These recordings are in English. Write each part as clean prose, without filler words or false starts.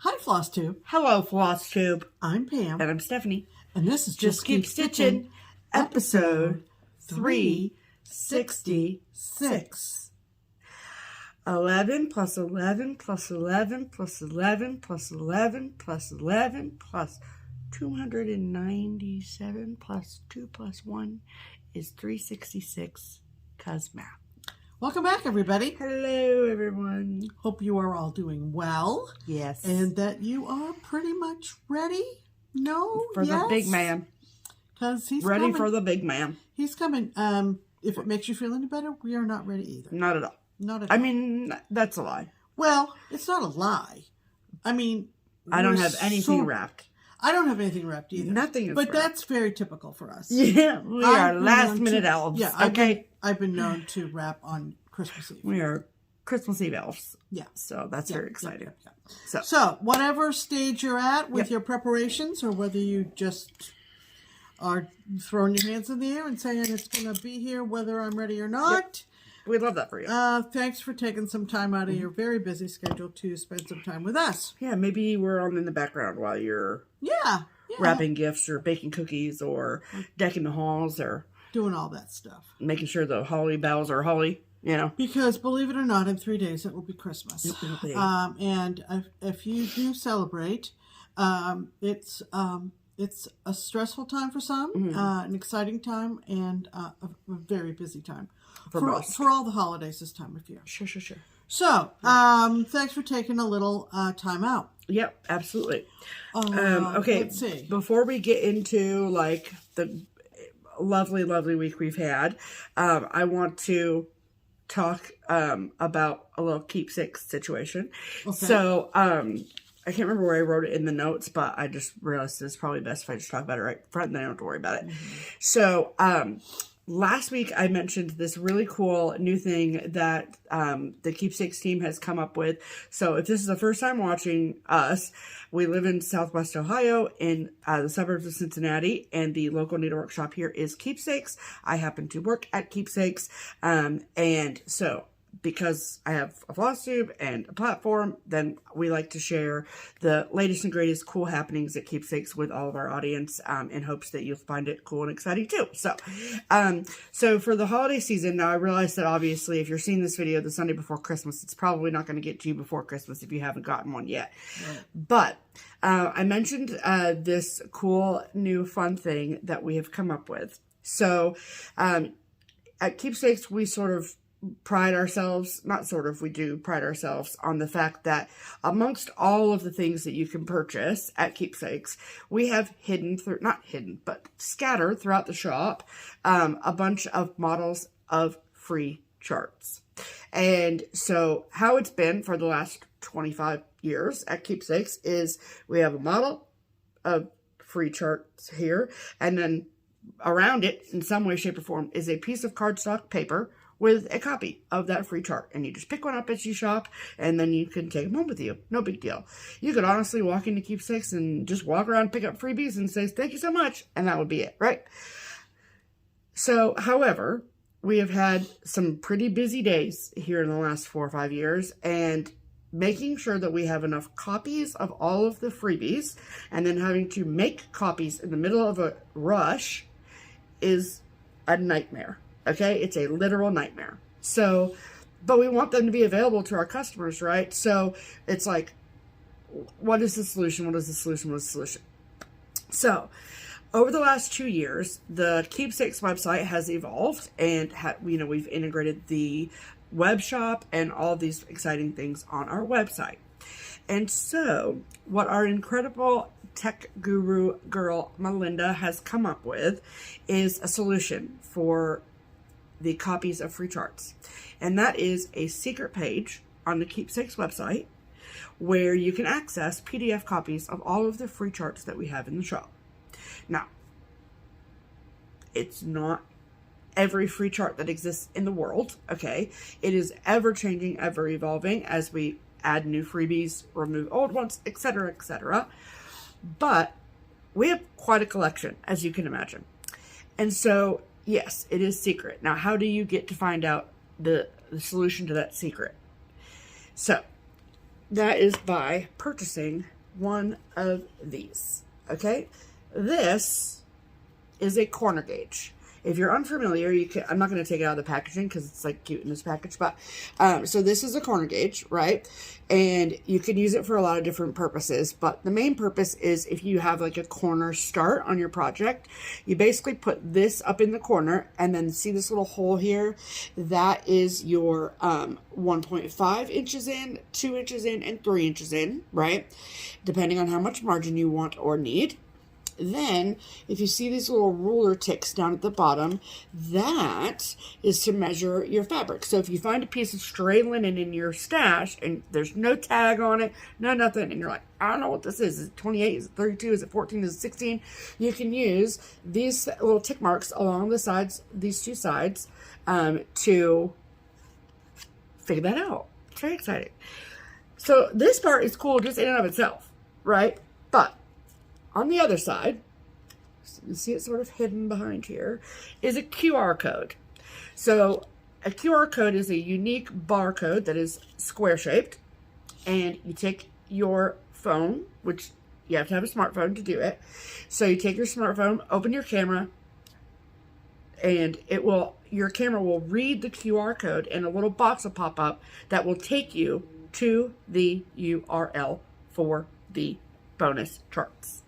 Hi, FlossTube. Hello, FlossTube. I'm Pam. And I'm Stephanie. And this is Just Keep Stitching, episode 366. 11 plus 11 plus 11 plus 11 plus 11 plus 11 plus 297 plus 2 plus 1 is 366, cause math. Welcome back, everybody. Hello, everyone. Hope you are all doing well. Yes. And that you are pretty much ready. No? For yes? the big man. Because he's ready coming. for the big man. He's coming. If it makes you feel any better, we are not ready either. Not at all. Not at all. I mean, that's a lie. Well, it's not a lie. I mean, I don't have anything wrapped. I don't have anything wrapped either. Nothing is But wrapped. that's very typical for us. Yeah, we are last minute elves. Yeah, okay. I've been known to wrap on Christmas Eve. We are Christmas Eve elves. Yeah. So that's very exciting. Yeah. So whatever stage you're at with your preparations, or whether you just are throwing your hands in the air and saying it's going to be here whether I'm ready or not. we love that for you. Thanks for taking some time out of your very busy schedule to spend some time with us. Yeah, maybe we're on in the background while you're wrapping gifts or baking cookies or decking the halls or doing all that stuff. Making sure the holly bells are holly, you know. Because believe it or not, in 3 days it will be Christmas. It will be. And if you do celebrate, it's a stressful time for some, an exciting time, and a very busy time for all the holidays this time of year. Sure. So, thanks for taking a little time out. Yep, absolutely. Okay, let's see. Before we get into like the lovely week we've had, I want to talk about a little keepsakes situation. Okay. So, I can't remember where I wrote it in the notes, but I just realized it's probably best if I just talk about it right front and then I don't have to worry about it. So, last week I mentioned this really cool new thing that the Keepsakes team has come up with. So if this is the first time watching us, we live in Southwest Ohio in the suburbs of Cincinnati, and the local needlework shop here is Keepsakes. I happen to work at Keepsakes, and so because I have a FlossTube and a platform, then we like to share the latest and greatest cool happenings at Keepsakes with all of our audience in hopes that you'll find it cool and exciting too. So, so for the holiday season, now I realize that obviously if you're seeing this video the Sunday before Christmas, it's probably not going to get to you before Christmas if you haven't gotten one yet. Right. But I mentioned this cool new fun thing that we have come up with. So at Keepsakes, we sort of pride ourselves, we do pride ourselves on the fact that amongst all of the things that you can purchase at Keepsakes, we have scattered throughout the shop, a bunch of models of free charts. And so how it's been for the last 25 years at Keepsakes is we have a model of free charts here, and then around it in some way, shape, or form is a piece of cardstock paper with a copy of that free chart. And you just pick one up as you shop, and then you can take them home with you. No big deal. You could honestly walk into Keepsakes and just walk around, pick up freebies, and say, thank you so much. And that would be it, right? So, however, we have had some pretty busy days here in the last 4 or 5 years, and making sure that we have enough copies of all of the freebies, and then having to make copies in the middle of a rush is a nightmare. Okay, it's a literal nightmare. So, but we want them to be available to our customers, right? So it's like, what is the solution? What is the solution? What is the solution? So over the last 2 years, the Keepsakes website has evolved, and we've integrated the web shop and all these exciting things on our website. And so what our incredible tech guru girl, Melinda, has come up with is a solution for the copies of free charts. And that is a secret page on the Keepsakes website where you can access PDF copies of all of the free charts that we have in the shop. Now, it's not every free chart that exists in the world, okay? It is ever changing, ever evolving as we add new freebies, remove old ones, etc., etc. But we have quite a collection, as you can imagine. And so, yes, it is secret. Now, how do you get to find out the solution to that secret? So, that is by purchasing one of these. Okay, this is a corner gauge. If you're unfamiliar, I'm not going to take it out of the packaging because it's like cute in this package, but so this is a corner gauge, right? And you can use it for a lot of different purposes, but the main purpose is if you have like a corner start on your project, you basically put this up in the corner and then see this little hole here? That is your 1.5 inches in, 2 inches in, and 3 inches in, right? Depending on how much margin you want or need. Then, if you see these little ruler ticks down at the bottom, that is to measure your fabric. So if you find a piece of stray linen in your stash and there's no tag on it, no nothing, and you're like, I don't know what this is it 28? Is it 32? Is it 14? Is it 16? You can use these little tick marks along the sides, these two sides, to figure that out. It's very exciting. So this part is cool just in and of itself, right? But on the other side, you see it sort of hidden behind here, is a QR code. So a QR code is a unique barcode that is square shaped, and you take your phone, which you have to have a smartphone to do it. So you take your smartphone, open your camera, and your camera will read the QR code, and a little box will pop up that will take you to the URL for the bonus charts,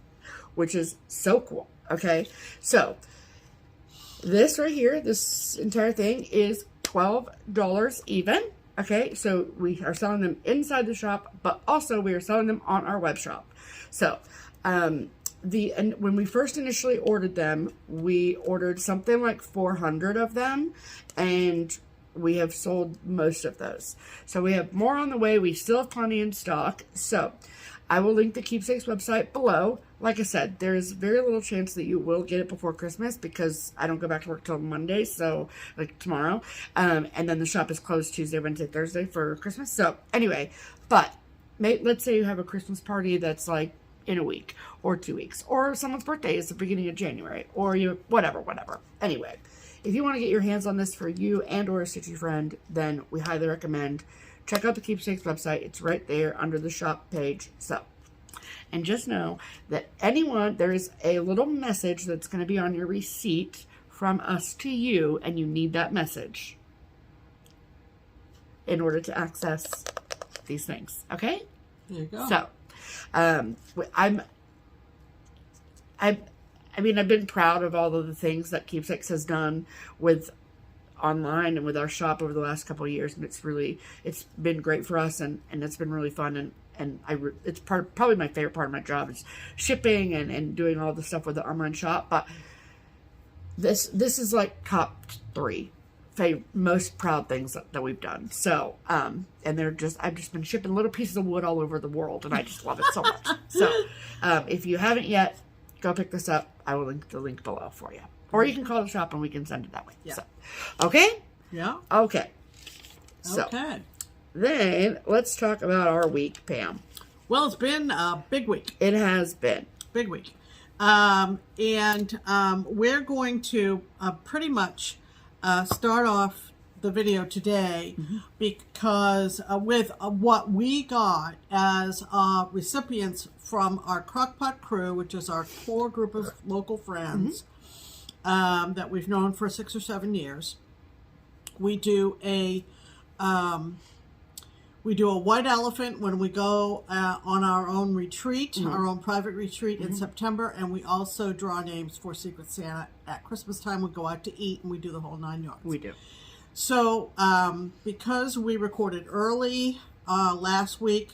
which is so cool. Okay, so this right here, this entire thing is $12 even. Okay, so we are selling them inside the shop, but also we are selling them on our web shop. So when we first initially ordered them, we ordered something like 400 of them, and we have sold most of those. So we have more on the way. We still have plenty in stock. So I will link the Keepsakes website below. Like I said, there's very little chance that you will get it before Christmas because I don't go back to work till Monday, so like tomorrow. And then the shop is closed Tuesday, Wednesday, Thursday for Christmas. So anyway, but let's say you have a Christmas party that's like in a week or 2 weeks, or someone's birthday is the beginning of January, or whatever. Anyway, if you want to get your hands on this for you and or a stitchy friend, then we highly recommend check out the Keepsakes website. It's right there under the shop page. So, and just know that there is a little message that's going to be on your receipt from us to you, and you need that message in order to access these things. Okay? There you go. So, I've been proud of all of the things that Keepsakes has done with online and with our shop over the last couple of years, and it's been great for us, and it's been really fun, and it's probably my favorite part of my job is shipping and doing all the stuff with the online shop. But this is like top 3 most proud things that we've done. So and I've just been shipping little pieces of wood all over the world, and I just love it so much. So if you haven't yet, go pick this up. I will link the link below for you. Or you can call the shop and we can send it that way. Yeah. So, okay? Yeah. Okay. So, okay. Then let's talk about our week, Pam. Well, it's been a big week. It has been. Big week. And we're going to pretty much start off the video today because with what we got as recipients from our Crockpot crew, which is our core group of local friends that we've known for 6 or 7 years. We do a white elephant when we go on our own retreat, our own private retreat in September, and we also draw names for Secret Santa at Christmas time. We go out to eat and we do the whole 9 yards. We do. So because we recorded early last week,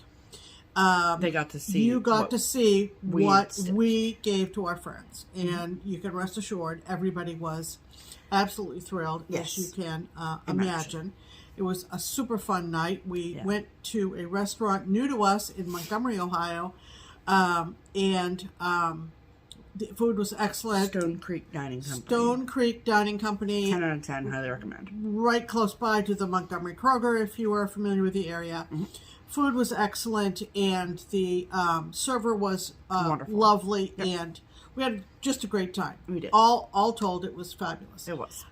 they got to see. You got to see what we gave to our friends, and you can rest assured everybody was absolutely thrilled, as you can imagine. It was a super fun night. We went to a restaurant new to us in Montgomery, Ohio, and the food was excellent. Stone Creek Dining Company. Stone Creek Dining Company. 10 out of 10, highly recommend. Right close by to the Montgomery Kroger, if you are familiar with the area. Food was excellent, and the server was lovely, and we had just a great time. We did. All told, it was fabulous. It was.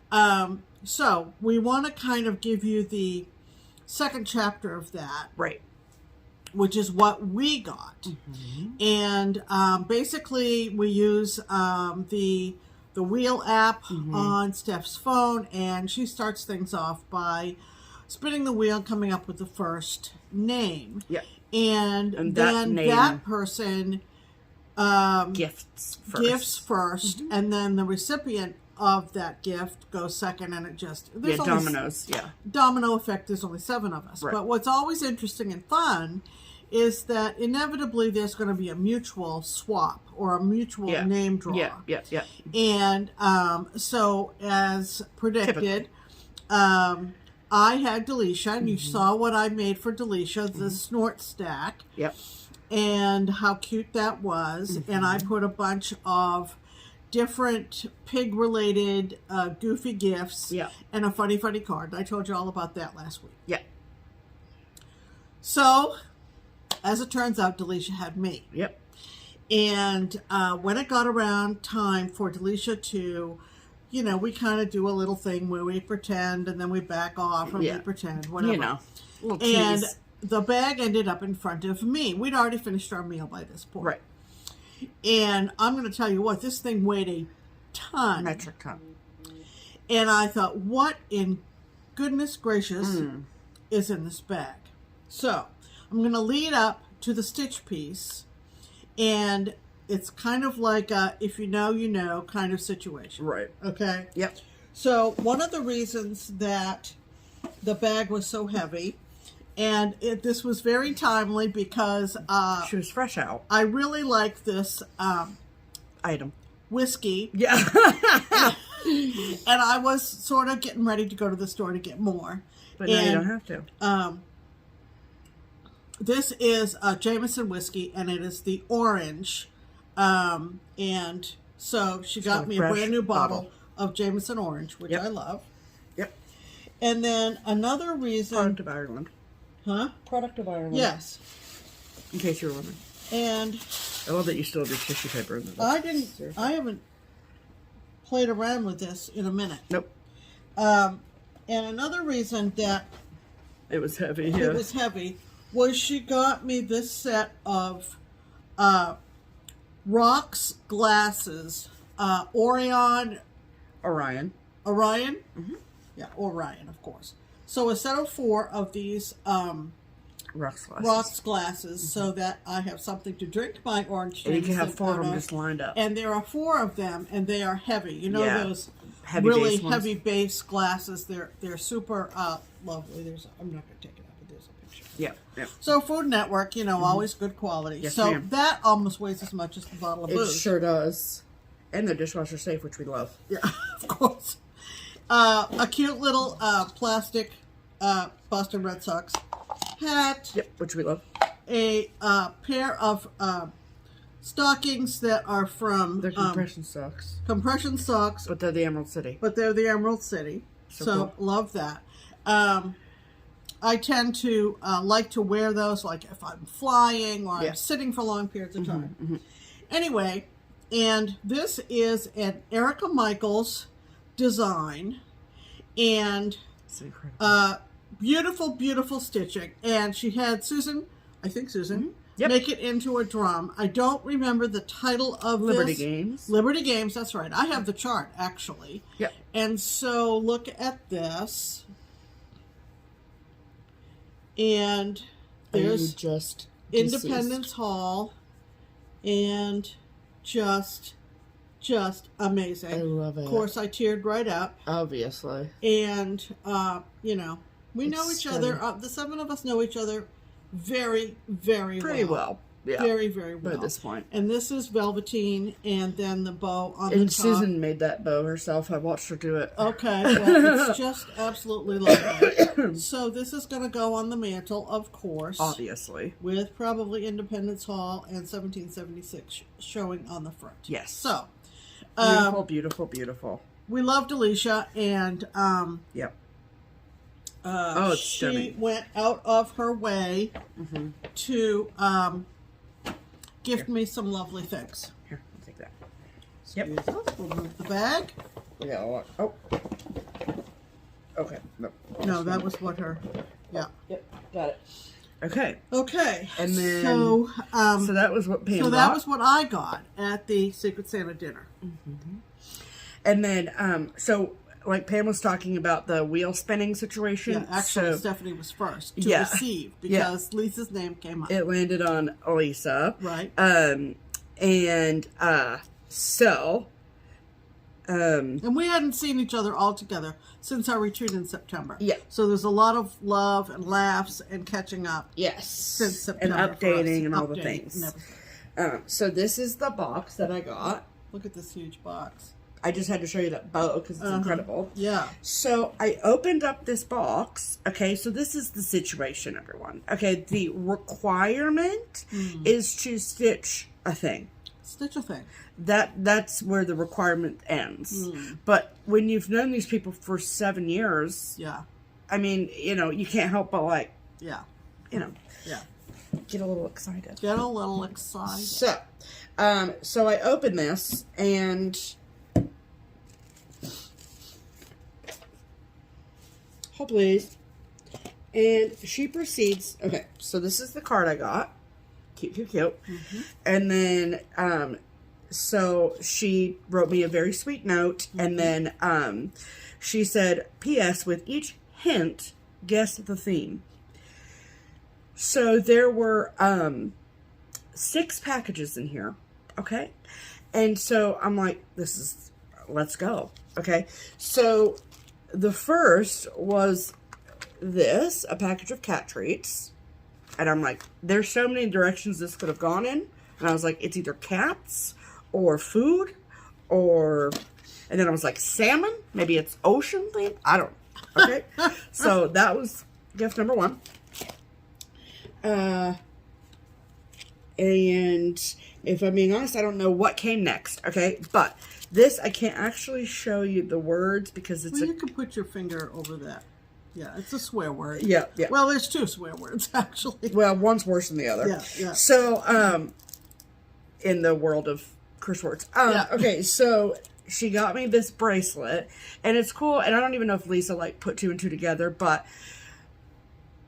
So we want to kind of give you the second chapter of that. Right. which is what we got. And basically we use the wheel app on Steph's phone, and she starts things off by spinning the wheel, coming up with the first name. Yep. And then that person gifts first, and then the recipient of that gift goes second, and it just dominoes. Domino effect. There's only 7 of us, but what's always interesting and fun is that inevitably there's going to be a mutual swap or a mutual name draw. And so as predicted, I had Delicia, and you saw what I made for Delicia, the snort stack. And how cute that was. And I put a bunch of different pig-related goofy gifts and a funny card. I told you all about that last week. So, as it turns out, Delicia had me. And when it got around time for Delicia to, you know, we kind of do a little thing where we pretend and then we back off and we pretend, whatever. You know, little and tease. The bag ended up in front of me. We'd already finished our meal by this point. And I'm going to tell you what, this thing weighed a ton. Metric ton. And I thought, what in goodness gracious is in this bag? So, I'm going to lead up to the stitch piece, and it's kind of like a if you know, you know kind of situation. Okay? So, one of the reasons that the bag was so heavy, and this was very timely because she was fresh out. I really like this item. Whiskey. And I was sort of getting ready to go to the store to get more. But now you don't have to. This is a Jameson whiskey, and it is the orange. And so she got me a brand new bottle of Jameson orange, which I love. And then another reason... Product of Ireland. Huh? Product of Ireland. Yes. In case you were wondering. And... I love that you still have your tissue paper in the I haven't played around with this in a minute. And another reason that... It was heavy, It was heavy was she got me this set of rocks glasses, Orion. Yeah, Orion, of course. So a set of 4 of these rocks glasses, so that I have something to drink my orange juice. And you can have 4 of them just lined up. And there are 4 of them, and they are heavy. You know those heavy really base heavy base glasses. They're super lovely. I'm not going to take it out, but there's a picture. So Food Network, you know, always good quality. Yes, so ma'am. That almost weighs as much as the bottle of booze. It sure does. And they're dishwasher safe, which we love. Yeah, of course. A cute little plastic Boston Red Sox hat. Which we love. A pair of stockings that are from... They're compression socks. Compression socks. But they're the Emerald City. So cool. Love that. I tend to like to wear those like if I'm flying or I'm sitting for long periods of time. Anyway, and this is an Erica Michaels design, and beautiful, beautiful stitching. And she had Susan, make it into a drum. I don't remember the title of Liberty this. Games. Liberty Games, that's right. I have the chart, actually. And so look at this. And there's just Independence Hall, and just amazing. I love it. Of course, I teared right up. Obviously. And, you know, we know each other. The 7 of us know each other very, very Pretty well. Yeah. Very, very well. At this point. And this is velveteen, and then the bow on the top. And Susan made that bow herself. I watched her do it. Okay. Well, it's just absolutely lovely. So this is going to go on the mantle, of course. Obviously. With probably Independence Hall and 1776 showing on the front. Yes. So. Beautiful, beautiful, beautiful. We love Delicia, and it's she stunning. went out of her way to gift me some lovely things. Here, I'll take that. We'll move the bag. Yeah, oh. Okay, no. No, that was what her, Yep, got it. Okay. Okay. And then so that was what Pam got. So that was what I got at the Secret Santa dinner. Mm-hmm. And then so like Pam was talking about the wheel spinning situation. Yeah, actually Stephanie was first to receive because Lisa's name came up. It landed on Lisa. Right. And we hadn't seen each other all together since our retreat in September. Yeah. So there's a lot of love and laughs and catching up. Yes. Since September. And updating and all the things. And so this is the box that I got. Look at this huge box. I just had to show you that bow because it's incredible. Yeah. So I opened up this box. Okay, so this is the situation, everyone. Okay, the requirement is to stitch a thing. Stitch a thing. That's where the requirement ends. But when you've known these people for 7 years, yeah, I mean, you know, you can't help but like, yeah, you know, yeah, get a little excited. Get a little excited. So I opened this and hold please. And she proceeds. Okay, so this is the card I got. Cute, cute, cute. And then, so she wrote me a very sweet note. And then she said, P.S. with each hint, guess the theme. So there were 6 packages in here. Okay. And so I'm like, let's go. Okay. So the first was a package of cat treats. And I'm like, there's so many directions this could have gone in. And I was like, it's either cats or food or... And then I was like, salmon? Maybe it's ocean thing? I don't know. Okay? So that was gift number 1. And if I'm being honest, I don't know what came next. Okay? But this, I can't actually show you the words because it's you can put your finger over that. Yeah, it's a swear word. Yeah, yeah. Well, there's 2 swear words, actually. Well, one's worse than the other. Yeah, yeah. So, in the world of curse words. Okay, so she got me this bracelet, and it's cool, and I don't even know if Lisa, like, put 2 and 2 together, but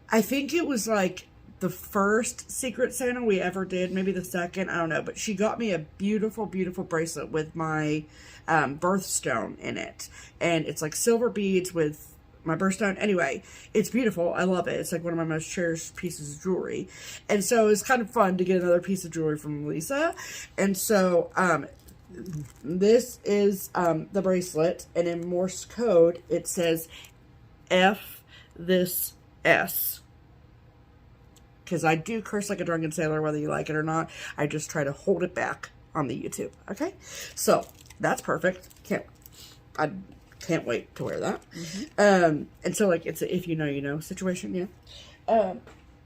I think it was, like, the first Secret Santa we ever did, maybe the second, I don't know, but she got me a beautiful, beautiful bracelet with my birthstone in it, and it's, like, silver beads with my birthstone. Anyway, it's beautiful. I love it. It's like one of my most cherished pieces of jewelry. And so it's kind of fun to get another piece of jewelry from Lisa. And so this is the bracelet. And in Morse code, it says F this S. Because I do curse like a drunken sailor, whether you like it or not. I just try to hold it back on the YouTube. Okay? So that's perfect. Can't wait to wear that. And so, like, it's a if you know, you know situation, yeah.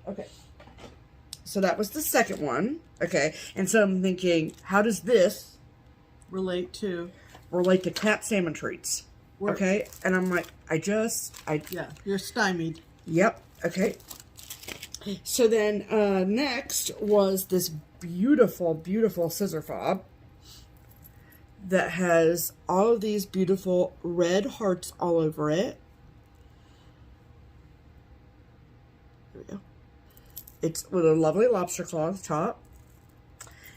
Okay. So that was the second one. Okay. And so I'm thinking, how does this relate to cat salmon treats? Okay. And I'm like, yeah, you're stymied. Yep. Okay. So then, next was this beautiful, beautiful scissor fob that has all of these beautiful red hearts all over it. There we go. It's with a lovely lobster claw top.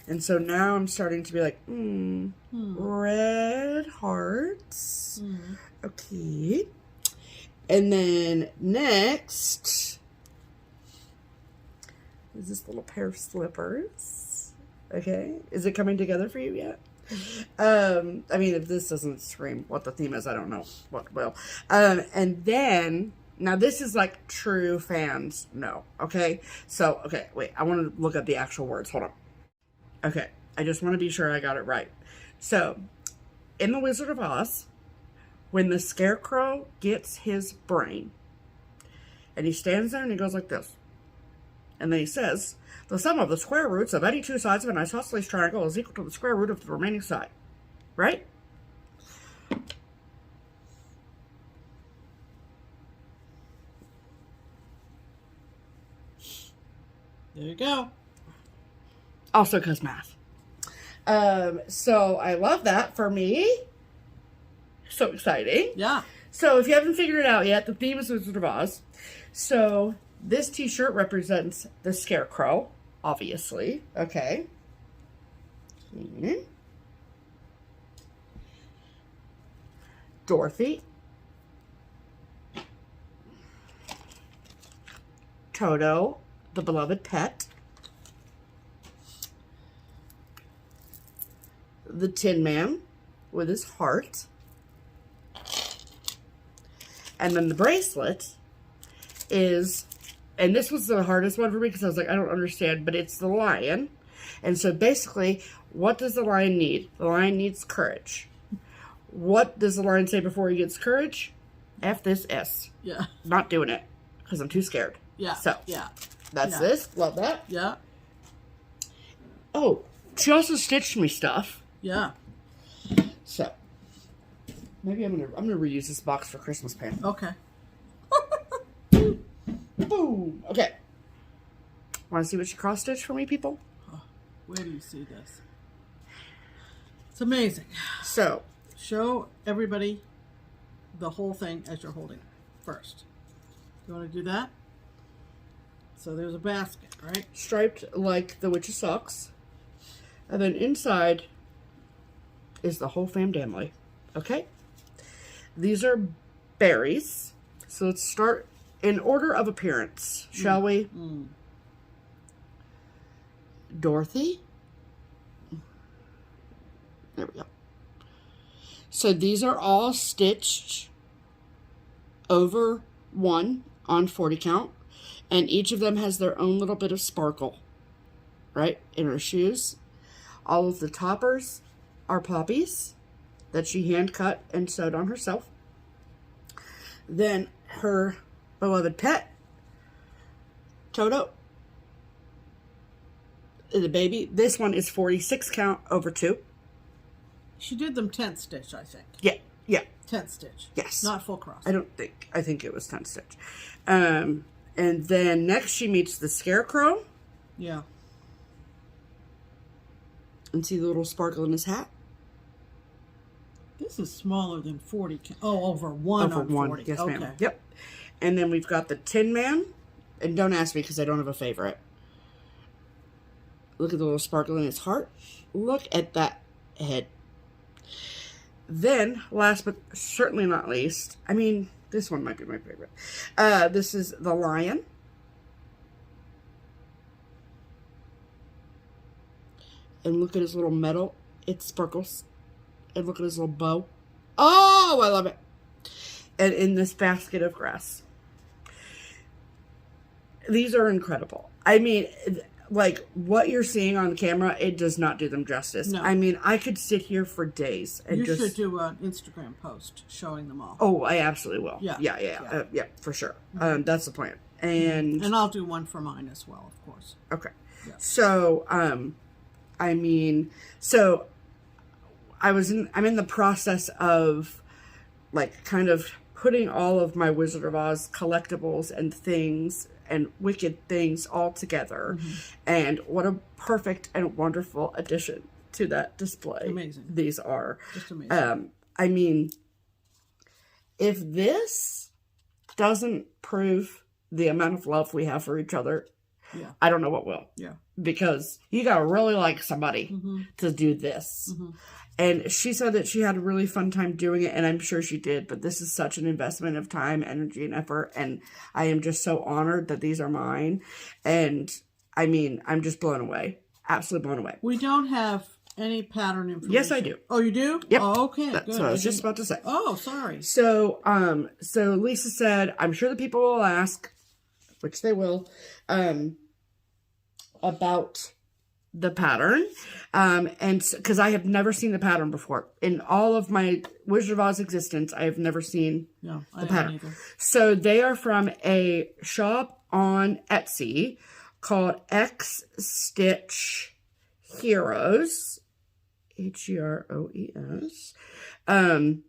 And so now I'm starting to be like, red hearts. Okay. And then next is this little pair of slippers. Okay. Is it coming together for you yet? I mean, if this doesn't scream what the theme is, I don't know what will. And then, now this is like true fans know, okay? So, okay, wait, I want to look at the actual words. Hold on. Okay, I just want to be sure I got it right. So, in The Wizard of Oz, when the scarecrow gets his brain, and he stands there and he goes like this, and then he says, the sum of the square roots of any 2 sides of an isosceles triangle is equal to the square root of the remaining side. Right? There you go. Also because math. So I love that for me. So exciting. Yeah. So if you haven't figured it out yet, the theme is Wizard of Oz. So This t-shirt represents the scarecrow, obviously. Okay. Dorothy. Toto, the beloved pet. The Tin Man with his heart. And then the bracelet is, and this was the hardest one for me because I was like, I don't understand, but it's the lion. And so basically, what does the lion need? The lion needs courage. What does the lion say before he gets courage? F this S. Yeah. Not doing it because I'm too scared. Yeah. So, yeah. that's Yeah. this. Love that. Yeah. Oh, she also stitched me stuff. Yeah. So, maybe I'm gonna reuse this box for Christmas paint. Okay. Boom. Okay. Want to see what she cross stitched for me, people? Oh, where do you see this? It's amazing. So, Show everybody the whole thing as you're holding it first. You want to do that? So there's a basket, right? striped like the witch's socks. And then inside is the whole family. Okay? These are berries. So let's start in order of appearance, shall we? Dorothy. There we go. So these are all stitched over 1 on 40 count. And each of them has their own little bit of sparkle, right, in her shoes. All of the toppers are poppies that she hand cut and sewed on herself. Then her beloved pet, Toto, the baby. This one is 46 count over 2. She did them 10th stitch, I think. Yeah, yeah. 10th stitch. Yes. Not full cross. I think it was 10 stitch. And then next she meets the scarecrow. Yeah. And see the little sparkle in his hat? This is smaller than 40. Oh, over 1 Over on 1. 40. Yes, okay. ma'am. Yep. And then we've got the Tin Man. And don't ask me because I don't have a favorite. Look at the little sparkle in his heart. Look at that head. Then, last but certainly not least, I mean, this one might be my favorite. This is the lion. And look at his little medal. It sparkles. And look at his little bow. Oh, I love it. And in this basket of grass. These are incredible. I mean, like, what you're seeing on camera, it does not do them justice. No. I mean, I could sit here for days and You just... should do an Instagram post showing them all. Oh, I absolutely will. Yeah. Yeah, for sure. That's the plan. And I'll do one for mine as well, of course. okay. Yeah. So, I mean, so I'm in the process of, like, kind of putting all of my Wizard of Oz collectibles and things and wicked things all together. And what a perfect and wonderful addition to that display. Amazing. These are. Just amazing. I mean, if this doesn't prove the amount of love we have for each other, Yeah. I don't know what will. Yeah. Because you gotta really like somebody to do this. And she said that she had a really fun time doing it, and I'm sure she did, but this is such an investment of time, energy, and effort, and I am just so honored that these are mine. And, I mean, I'm just blown away. Absolutely blown away. We don't have any pattern information. Yes, I do. Oh, you do? Yep. Oh, okay, That's good. what I was just about to say. Oh, sorry. So Lisa said, I'm sure the people will ask, which they will, about the pattern. And because I have never seen the pattern before. In all of my Wizard of Oz existence, I have never seen No, I the haven't pattern. either. So they are from a shop on Etsy called X Stitch Heroes. Heroes. And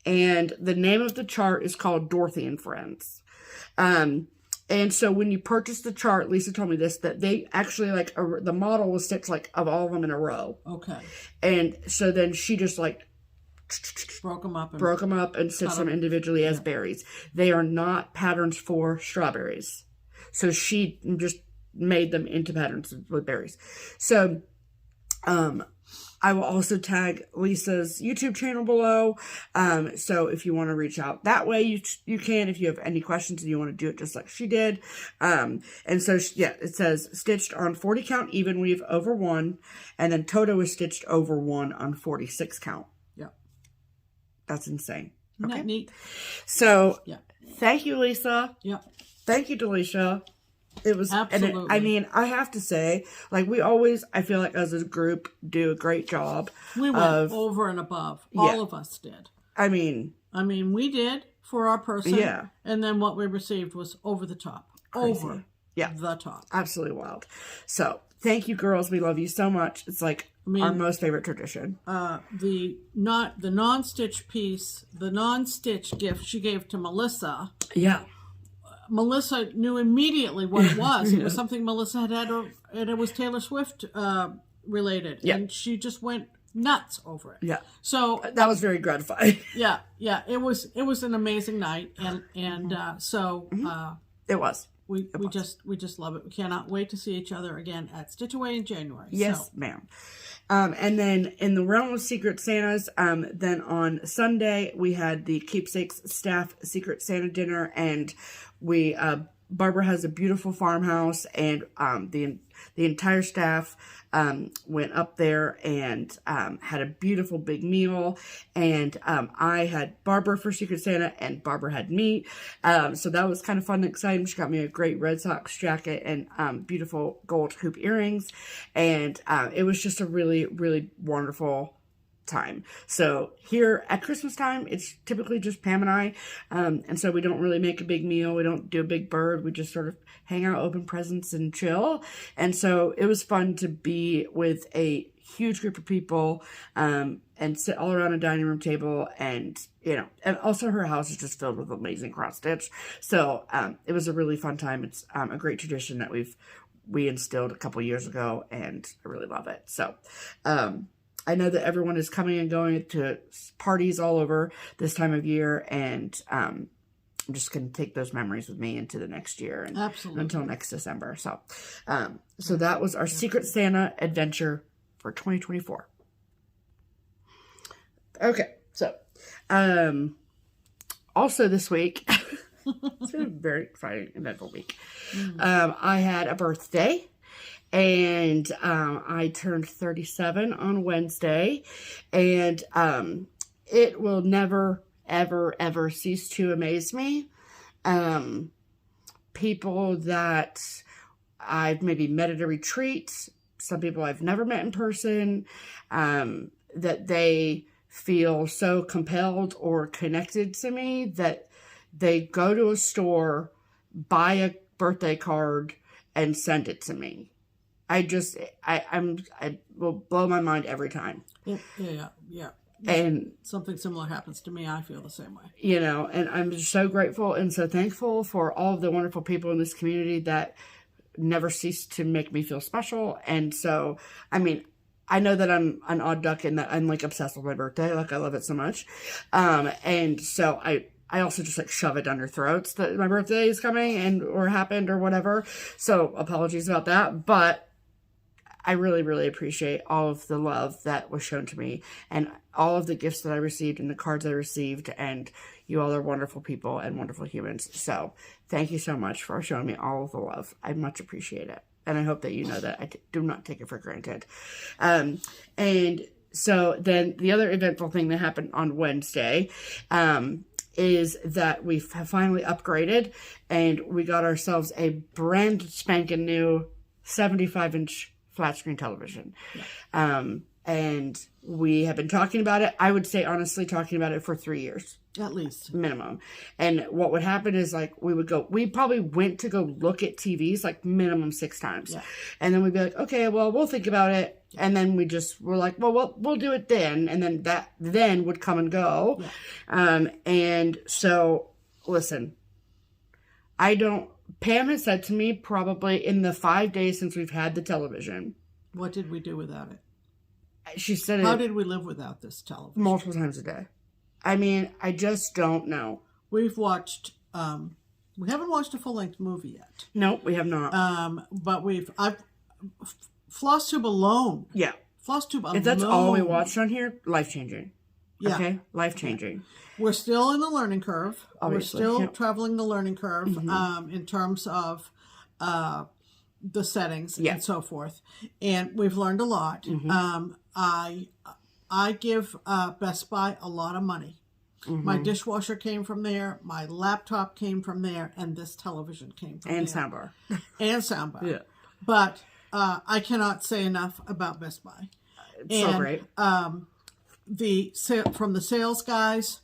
the name of the chart is called Dorothy and Friends. And so when you purchase the chart, Lisa told me this, that they actually, like, the model was stitched, like, of all of them in a row. Okay. And so then she just, like, Broke them up. and stitched them individually as berries. They are not patterns for strawberries. So she just made them into patterns with berries. So I will also tag Lisa's YouTube channel below. So if you want to reach out that way, you can. If you have any questions and you want to do it just like she did. And so, yeah, it says stitched on 40 count even weave over 1. And then Toto is stitched over 1 on 46 count. Yeah. That's insane. Isn't Okay. that neat? So, Yeah. Thank you, Lisa. Yeah. Thank you, Delicia. It was, Absolutely. I mean, I have to say, like, we always, I feel like as a group, do a great job. We went over and above. All of us did. I mean, we did for our person. Yeah. And then what we received was over the top. Crazy. Over the top. Absolutely wild. So, thank you, girls. We love you so much. It's like our most favorite tradition. The non-stitch piece, the non-stitch gift she gave to Melissa. Yeah. Melissa knew immediately what it was. It was something Melissa had and it was Taylor Swift related. Yeah. And she just went nuts over it. Yeah. So that was very gratifying. Yeah. It was an amazing night, and so it was. We just love it. We cannot wait to see each other again at Stitch Away in January. Yes, ma'am. And then in the realm of Secret Santas, then on Sunday we had the Keepsakes staff Secret Santa dinner, and we Barbara has a beautiful farmhouse, and the entire staff went up there and had a beautiful big meal. And I had Barbara for Secret Santa, and Barbara had me. So that was kind of fun and exciting. She got me a great Red Sox jacket and beautiful gold hoop earrings. And it was just a really, really wonderful time. So here at Christmas time, it's typically just Pam and I. And so we don't really make a big meal. We don't do a big bird. We just sort of hang out, open presents, and chill. And so it was fun to be with a huge group of people and sit all around a dining room table. And, and also her house is just filled with amazing cross stitch. So it was a really fun time. It's a great tradition that we instilled a couple years ago, and I really love it. So, I know that everyone is coming and going to parties all over this time of year, and I'm just going to take those memories with me into the next year and until next December. So, so that was our Secret Santa adventure for 2024. Okay, so also this week, it's been a very exciting, eventful week. I had a birthday. And I turned 37 on Wednesday, and it will never, ever, ever cease to amaze me. People that I've maybe met at a retreat, some people I've never met in person, that they feel so compelled or connected to me that they go to a store, buy a birthday card, and send it to me. I will blow my mind every time. Yeah. And something similar happens to me. I feel the same way. And I'm just so grateful and so thankful for all of the wonderful people in this community that never cease to make me feel special. And so, I know that I'm an odd duck in that I'm like obsessed with my birthday. Like I love it so much. And so I also just like shove it down your throats that my birthday is coming or happened or whatever. So apologies about that. But I really, really appreciate all of the love that was shown to me and all of the gifts that I received and the cards I received. And you all are wonderful people and wonderful humans. So thank you so much for showing me all of the love. I much appreciate it. And I hope that you know that I do not take it for granted. And so then the other eventful thing that happened on Wednesday is that we have finally upgraded and we got ourselves a brand spanking new 75-inch flat screen television. Yeah. And we have been talking about it. I would say, honestly, talking about it for 3 years. At least. Minimum. And what would happen is, like, we probably went to go look at TVs, like, minimum 6 times. Yeah. And then we'd be like, okay, well, we'll think about it. And then we're like, well, we'll do it then. And then that then would come and go. Yeah. And so, listen, Pam has said to me probably in the 5 days since we've had the television. What did we do without it? She said How did we live without this television? Multiple times a day. I just don't know. We've watched We haven't watched a full-length movie yet. No, we have not. But FlossTube alone. Yeah. FlossTube alone. If that's all we watched on here, life-changing. Yeah. Okay? Life-changing. We're still in the learning curve. Obviously, We're still traveling the learning curve in terms of the settings and so forth. And we've learned a lot. I give Best Buy a lot of money. My dishwasher came from there. My laptop came from there. And this television came from there. And soundbar. And soundbar. Yeah. But I cannot say enough about Best Buy. It's so great. From the sales guys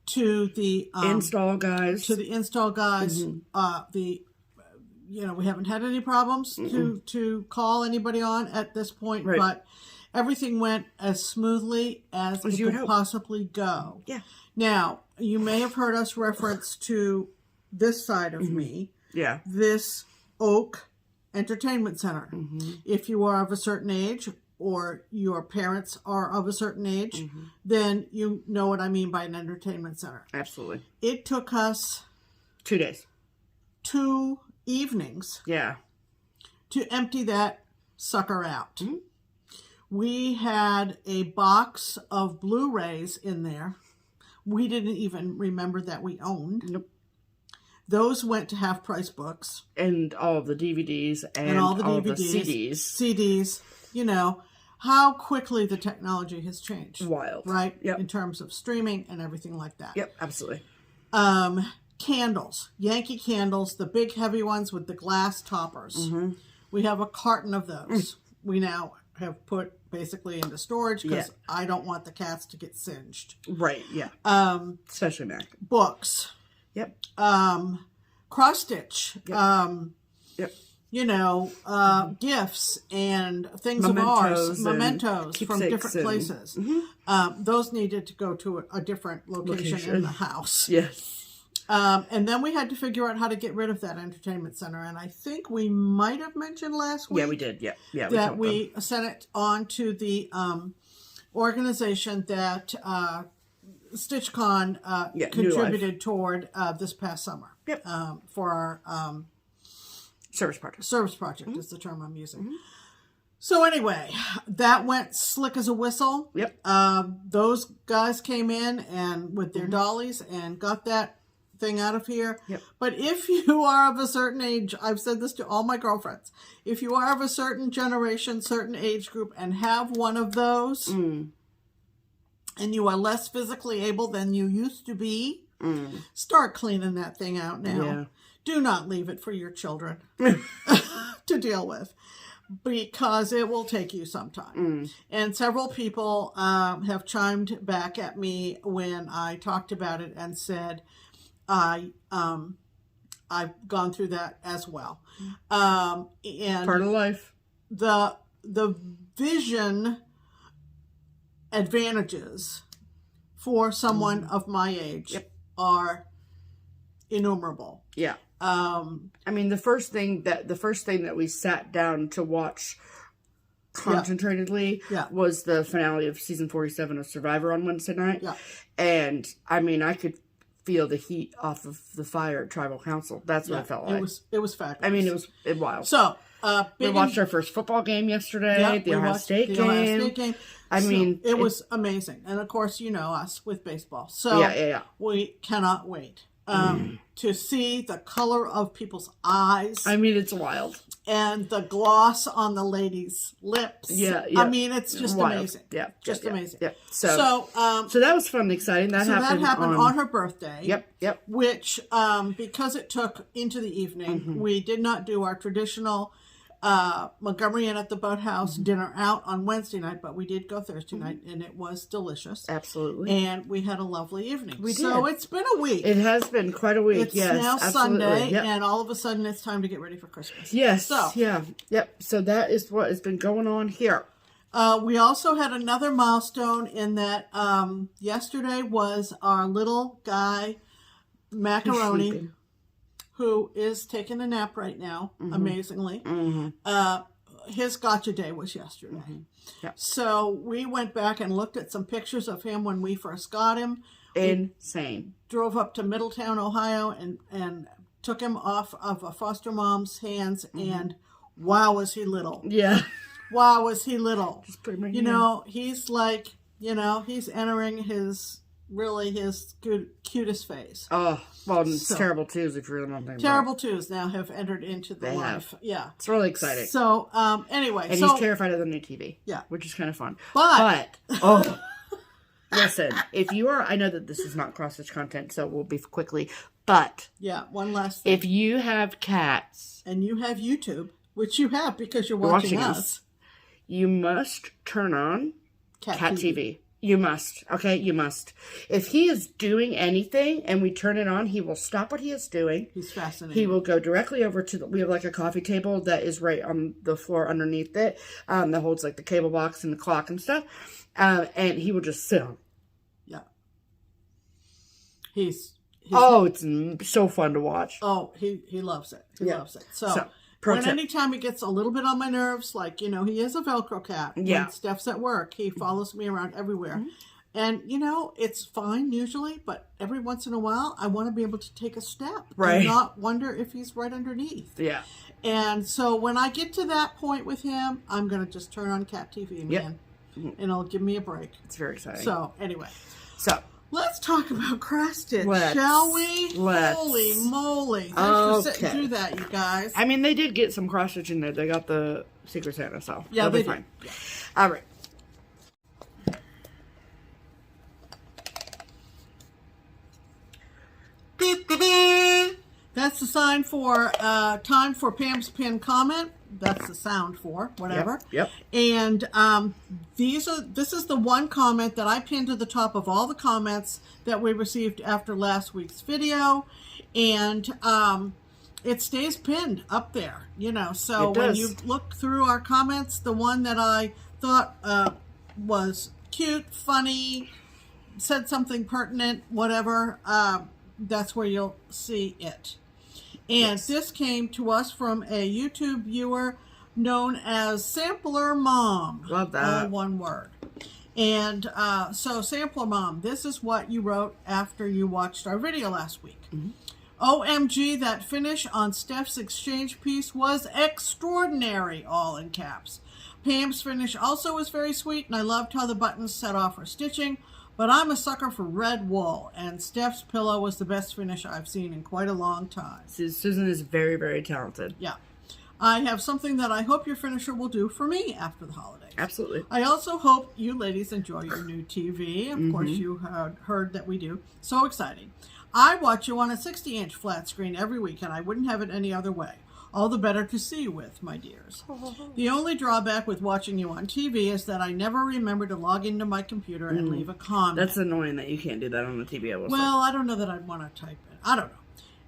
to the install guys. We haven't had any problems to call anybody on at this point, but everything went as smoothly as it could possibly go. Yeah. Now, you may have heard us reference to this side of me. Yeah. This Oak Entertainment Center. If you are of a certain age or your parents are of a certain age, then you know what I mean by an entertainment center. Absolutely. It took us 2 days. 2 evenings. Yeah. To empty that sucker out. We had a box of Blu-rays in there. We didn't even remember that we owned. Nope. Those went to Half Price Books. And all of the DVDs and all the CDs. CDs. You know, how quickly the technology has changed. Wild. Right? Yep. In terms of streaming and everything like that. Yep, absolutely. Candles. Yankee candles, the big heavy ones with the glass toppers. We have a carton of those. We now have put basically into storage because I don't want the cats to get singed. Right, yeah. Especially Mac. Books. Yep. Cross stitch. Yep. You know, gifts and things of ours, mementos from different places. Those needed to go to a different location in the house. Yes. And then we had to figure out how to get rid of that entertainment center. And I think we might have mentioned last week. Yeah, we did. Yeah. That we sent it on to the organization that StitchCon contributed toward this past summer. Yep. For our service project. Service project is the term I'm using. So anyway, that went slick as a whistle. Yep. Those guys came in and with their dollies and got that thing out of here. Yep. But if you are of a certain age, I've said this to all my girlfriends, if you are of a certain generation, certain age group, and have one of those, and you are less physically able than you used to be, start cleaning that thing out now. Yeah. Do not leave it for your children to deal with, because it will take you some time. And several people have chimed back at me when I talked about it and said, I've gone through that as well. And part of life. The vision advantages for someone of my age are innumerable. Yeah. I mean, the first thing that we sat down to watch concentratedly was the finale of season 47 of Survivor on Wednesday night. Yeah. And I mean, I could feel the heat off of the fire at Tribal Council. That's what it felt like. It was fabulous. I mean, it was wild. So, we watched our first football game yesterday, the Ohio State game. I mean, it was amazing. And of course, you know us with baseball. So we cannot wait to see the color of people's eyes. I mean, it's wild. And the gloss on the ladies' lips. Yeah. I mean, it's just amazing. Yeah. Just amazing. Yeah. So that was fun and exciting. That happened on her birthday. Yep. Which, because it took into the evening, we did not do our traditional Montgomery Inn at the Boathouse dinner out on Wednesday night, but we did go Thursday night, and it was delicious. Absolutely. And we had a lovely evening. We did. So it's been a week. It has been quite a week. It's now Sunday, and all of a sudden it's time to get ready for Christmas. Yes. So, So that is what has been going on here. We also had another milestone in that yesterday was our little guy, Macaroni, who is taking a nap right now, amazingly. His gotcha day was yesterday. So we went back and looked at some pictures of him when we first got him. Insane. We drove up to Middletown, Ohio, and took him off of a foster mom's hands, and wow, was he little. Yeah. Wow, was he little. Just put him right You here. know, he's like, you know, he's entering his cutest phase. Oh, well, and it's terrible twos if you're not thinking Terrible twos now have entered into the life. Yeah. It's really exciting. So, anyway. And he's terrified of the new TV. Yeah. Which is kind of fun. But oh, listen, if you are, I know that this is not cross-stitch content, so we'll be quickly, but. Yeah, one last thing. If you have cats. And you have YouTube, which you have because you're watching us. You must turn on Cat TV. You must. Okay, you must. If he is doing anything and we turn it on, he will stop what he is doing. He's fascinating. He will go directly over to we have like a coffee table that is right on the floor underneath it, that holds like the cable box and the clock and stuff. And he will just sit on. Yeah. He's it's so fun to watch. Oh, he loves it. He loves it. So anytime it gets a little bit on my nerves, like, you know, he is a Velcro cat. Yeah. When Steph's at work, he follows me around everywhere. And, you know, it's fine usually, but every once in a while, I want to be able to take a step. Right. And not wonder if he's right underneath. Yeah. And so when I get to that point with him, I'm going to just turn on Cat TV, man. And it'll give me a break. It's very exciting. So, anyway. So. Let's talk about cross stitch, shall we? Holy moly. Thanks for sitting through that, you guys. I mean, they did get some cross stitch in there. They got the Secret Santa, so yeah, they'll be fine. Yeah. All right. That's the sign for time for Pam's pinned comment. That's the sound for whatever. Yep. And this is the one comment that I pinned to the top of all the comments that we received after last week's video, and it stays pinned up there. You know, so when you look through our comments, the one that I thought was cute, funny, said something pertinent, whatever, that's where you'll see it. And this came to us from a YouTube viewer known as Sampler Mom. Love that. All one word. And so, Sampler Mom, this is what you wrote after you watched our video last week. OMG, that finish on Steph's exchange piece was extraordinary, all in caps. Pam's finish also was very sweet, and I loved how the buttons set off her stitching. But I'm a sucker for red wool, and Steph's pillow was the best finish I've seen in quite a long time. Susan is very, very talented. Yeah. I have something that I hope your finisher will do for me after the holidays. Absolutely. I also hope you ladies enjoy your new TV. Of course, you heard that we do. So exciting. I watch you on a 60-inch flat screen every week, and I wouldn't have it any other way. All the better to see you with, my dears. The only drawback with watching you on TV is that I never remember to log into my computer and leave a comment. That's annoying that you can't do that on the TV. Well, I don't know that I'd want to type it. I don't know.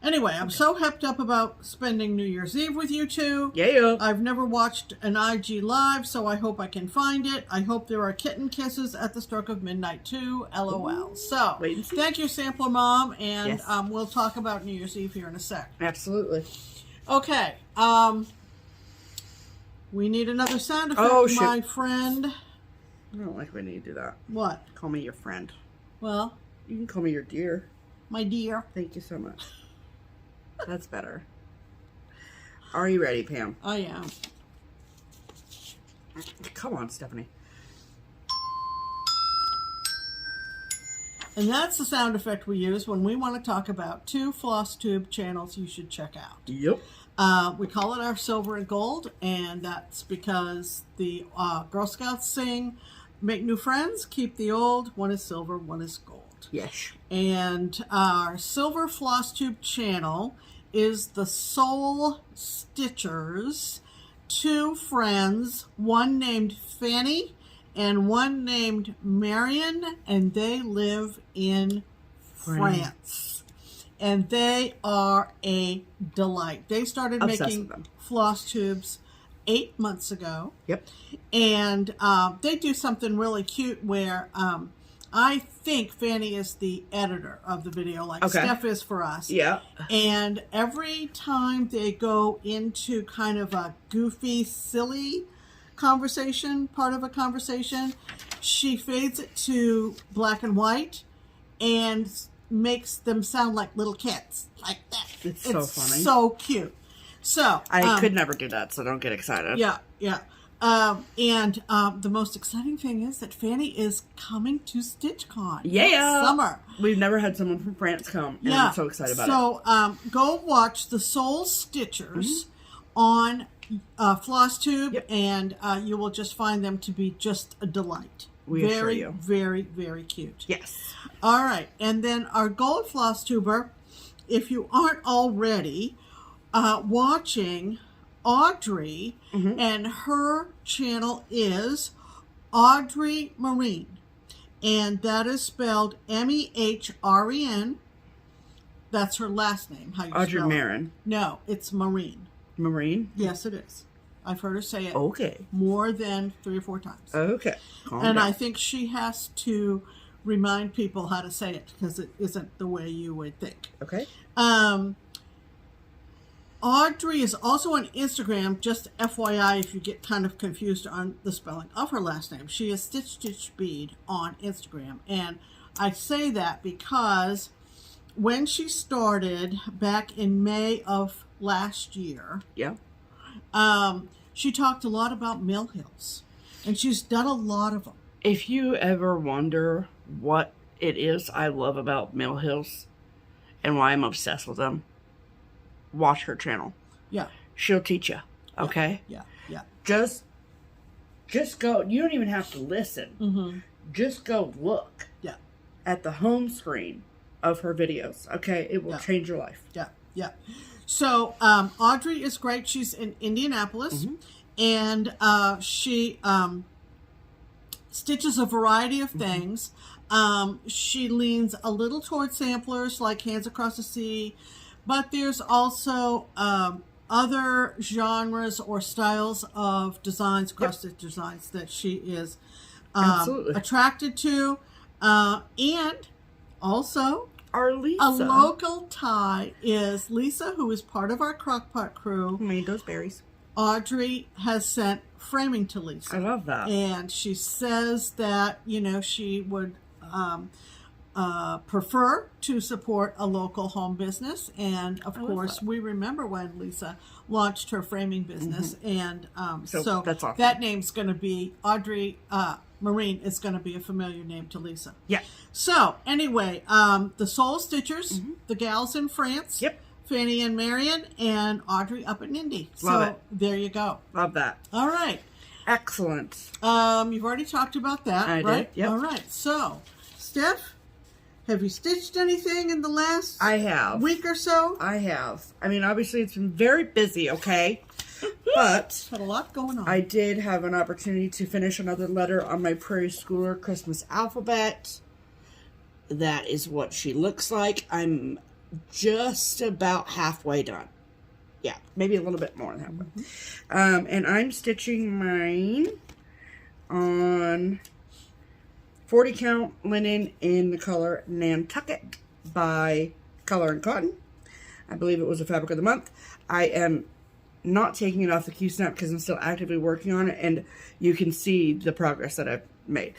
Anyway, I'm so hepped up about spending New Year's Eve with you two. Yeah. I've never watched an IG live, so I hope I can find it. I hope there are kitten kisses at the stroke of midnight too. LOL. So, thank you, Sampler Mom, and we'll talk about New Year's Eve here in a sec. Absolutely. Okay, we need another sound effect, my friend. I don't like when you do that. What? Call me your friend. Well, you can call me your dear. My dear. Thank you so much. That's better. Are you ready, Pam? I am. Come on, Stephanie. And that's the sound effect we use when we want to talk about 2 FlossTube channels you should check out. Yep. We call it our silver and gold, and that's because the Girl Scouts sing, make new friends, keep the old, one is silver, one is gold. Yes. And our silver FlossTube channel is the Soul Stitchers, 2 friends, one named Fanny and one named Marion, and they live in France. And they are a delight. They started making floss tubes 8 months ago. Yep. And they do something really cute where I think Fanny is the editor of the video, like Steph is for us. Yeah. And every time they go into kind of a goofy, silly conversation, part of a conversation, she fades it to black and white and makes them sound like little kids, like that. It's so funny. So cute. So I could never do that, so don't get excited. Yeah. The most exciting thing is that Fanny is coming to StitchCon next summer. We've never had someone from France come, and I'm so excited about it. So go watch the Soul Stitchers on FlossTube, and you will just find them to be just a delight. We assure you. Very, very cute. Yes. All right, and then our gold FlossTuber, if you aren't already watching Audrey, and her channel is Audrey Marion, and that is spelled Mehren. That's her last name. How you Audrey spell it? Marion. No, it's Marion. Marion? Yes, it is. I've heard her say it more than 3 or 4 times. Okay. Calm and down. I think she has to remind people how to say it because it isn't the way you would think. Okay. Audrey is also on Instagram, just FYI if you get kind of confused on the spelling of her last name. She is Stitch Bead on Instagram. And I say that because when she started back in May of last year, she talked a lot about mill hills. And she's done a lot of them. If you ever wonder what it is I love about mill hills and why I'm obsessed with them, watch her channel. Yeah. She'll teach you. Okay? Yeah. Just go. You don't even have to listen. Just go look at the home screen of her videos. Okay? It will change your life. Yeah. So, Audrey is great. She's in Indianapolis. And she stitches a variety of things. She leans a little toward samplers like Hands Across the Sea. But there's also other genres or styles of designs, cross-stitch designs, that she is attracted to. And also, our Lisa. A local tie is Lisa, who is part of our Crockpot crew. Who made those berries. Audrey has sent framing to Lisa. I love that. And she says that, she would prefer to support a local home business. And of course, we remember when Lisa launched her framing business. And so that's awesome. that name's going to be Audrey Marion is going to be a familiar name to Lisa. Yeah. So anyway, the Soul Stitchers, the gals in France. Yep. Fanny and Marion, and Audrey up in Indy. Love it. There you go. Love that. All right. Excellent. You've already talked about that, right? Did. Yep. All right. So, Steph, have you stitched anything in the last week or so? I have. I mean, obviously it's been very busy, okay? But had a lot going on. I did have an opportunity to finish another letter on my Prairie Schooler Christmas alphabet. That is what she looks like. I'm just about halfway done. Yeah, maybe a little bit more than halfway. And I'm stitching mine on 40 count linen in the color Nantucket by Color and Cotton. I believe it was a fabric of the month. I am not taking it off the Q-snap because I'm still actively working on it, and you can see the progress that I've made.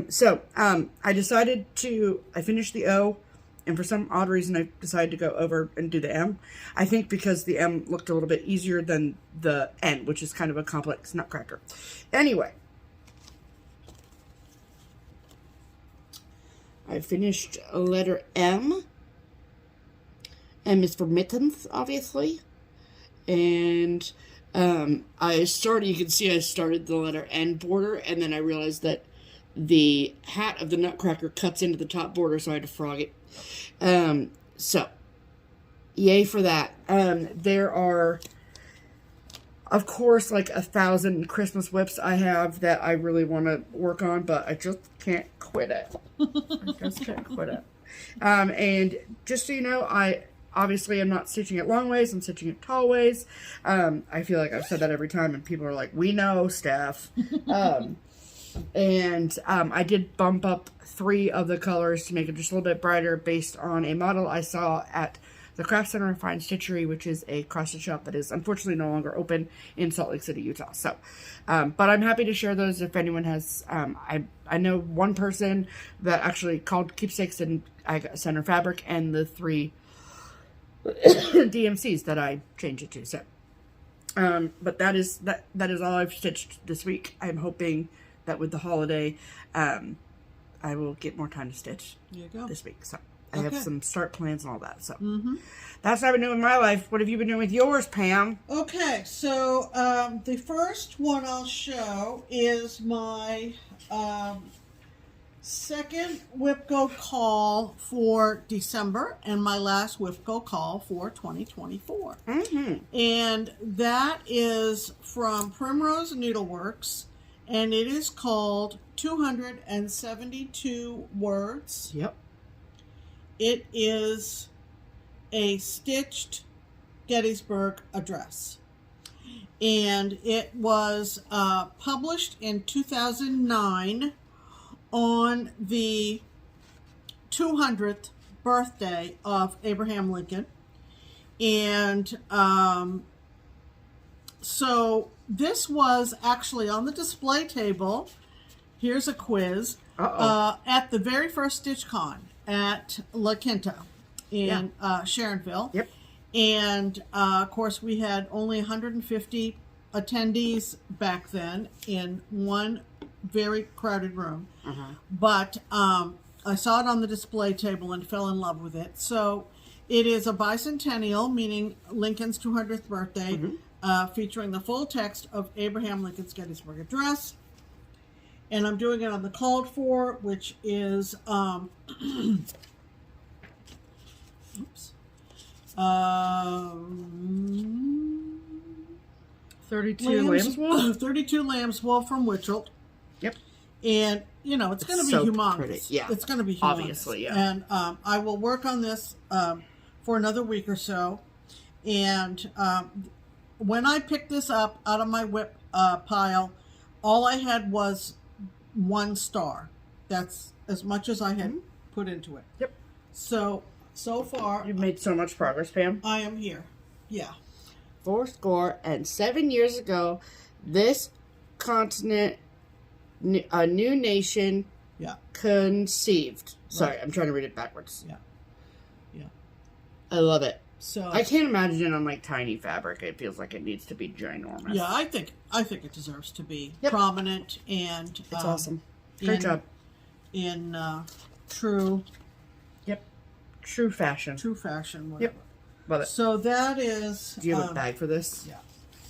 So, I finished the O, and for some odd reason, I decided to go over and do the M. I think because the M looked a little bit easier than the N, which is kind of a complex nutcracker. Anyway, I finished a letter M. M is for mittens, obviously. And you can see I started the letter N border, and then I realized that the hat of the nutcracker cuts into the top border, so I had to frog it. So, yay for that. There are, of course, like 1,000 Christmas whips I have that I really want to work on, but I just can't quit it. And just so you know, obviously, I'm not stitching it long ways. I'm stitching it tall ways. I feel like I've said that every time, and people are like, we know, Steph. And I did bump up 3 of the colors to make it just a little bit brighter based on a model I saw at the Craft Center and Fine Stitchery, which is a cross-stitch shop that is unfortunately no longer open in Salt Lake City, Utah. So, but I'm happy to share those if anyone has. I know one person that actually called Keepsakes, and I sent her fabric and the 3 DMCs that I changed it to. So, but that is all I've stitched this week. I'm hoping that with the holiday, I will get more time to stitch this week. So I have some start plans and all that. So that's what I've been doing in my life. What have you been doing with yours, Pam? Okay, so the first one I'll show is my second WIPGO call for December and my last WIPGO call for 2024. And that is from Primrose Needleworks, and it is called 272 Words. Yep. It is a stitched Gettysburg Address. And it was published in 2009 on the 200th birthday of Abraham Lincoln. And so this was actually on the display table. Here's a quiz. At the very first StitchCon at La Quinta in Sharonville. Yep. And of course, we had only 150 attendees back then in one very crowded room. But I saw it on the display table and fell in love with it. So it is a bicentennial, meaning Lincoln's 200th birthday, featuring the full text of Abraham Lincoln's Gettysburg Address. And I'm doing it on the called for, which is 32 lambs wool? 32 lambs wool from Witchelt. Yep. And, you know, it's going to be so humongous. Pretty. Yeah. It's going to be humongous. Obviously, yeah. And I will work on this for another week or so. And when I picked this up out of my whip pile, all I had was 1 star. That's as much as I had put into it. Yep. So far, You've made so much progress, Pam. I am here. Yeah. 407 years ago, this continent, a new nation, conceived. Sorry, I'm trying to read it backwards. Yeah. I love it. So I can't imagine on like tiny fabric. It feels like it needs to be ginormous. yeah, I think it deserves to be prominent and It's awesome. Great job. In true fashion. Whatever. Yep. Love it. So that is. Do you have a bag for this? Yeah.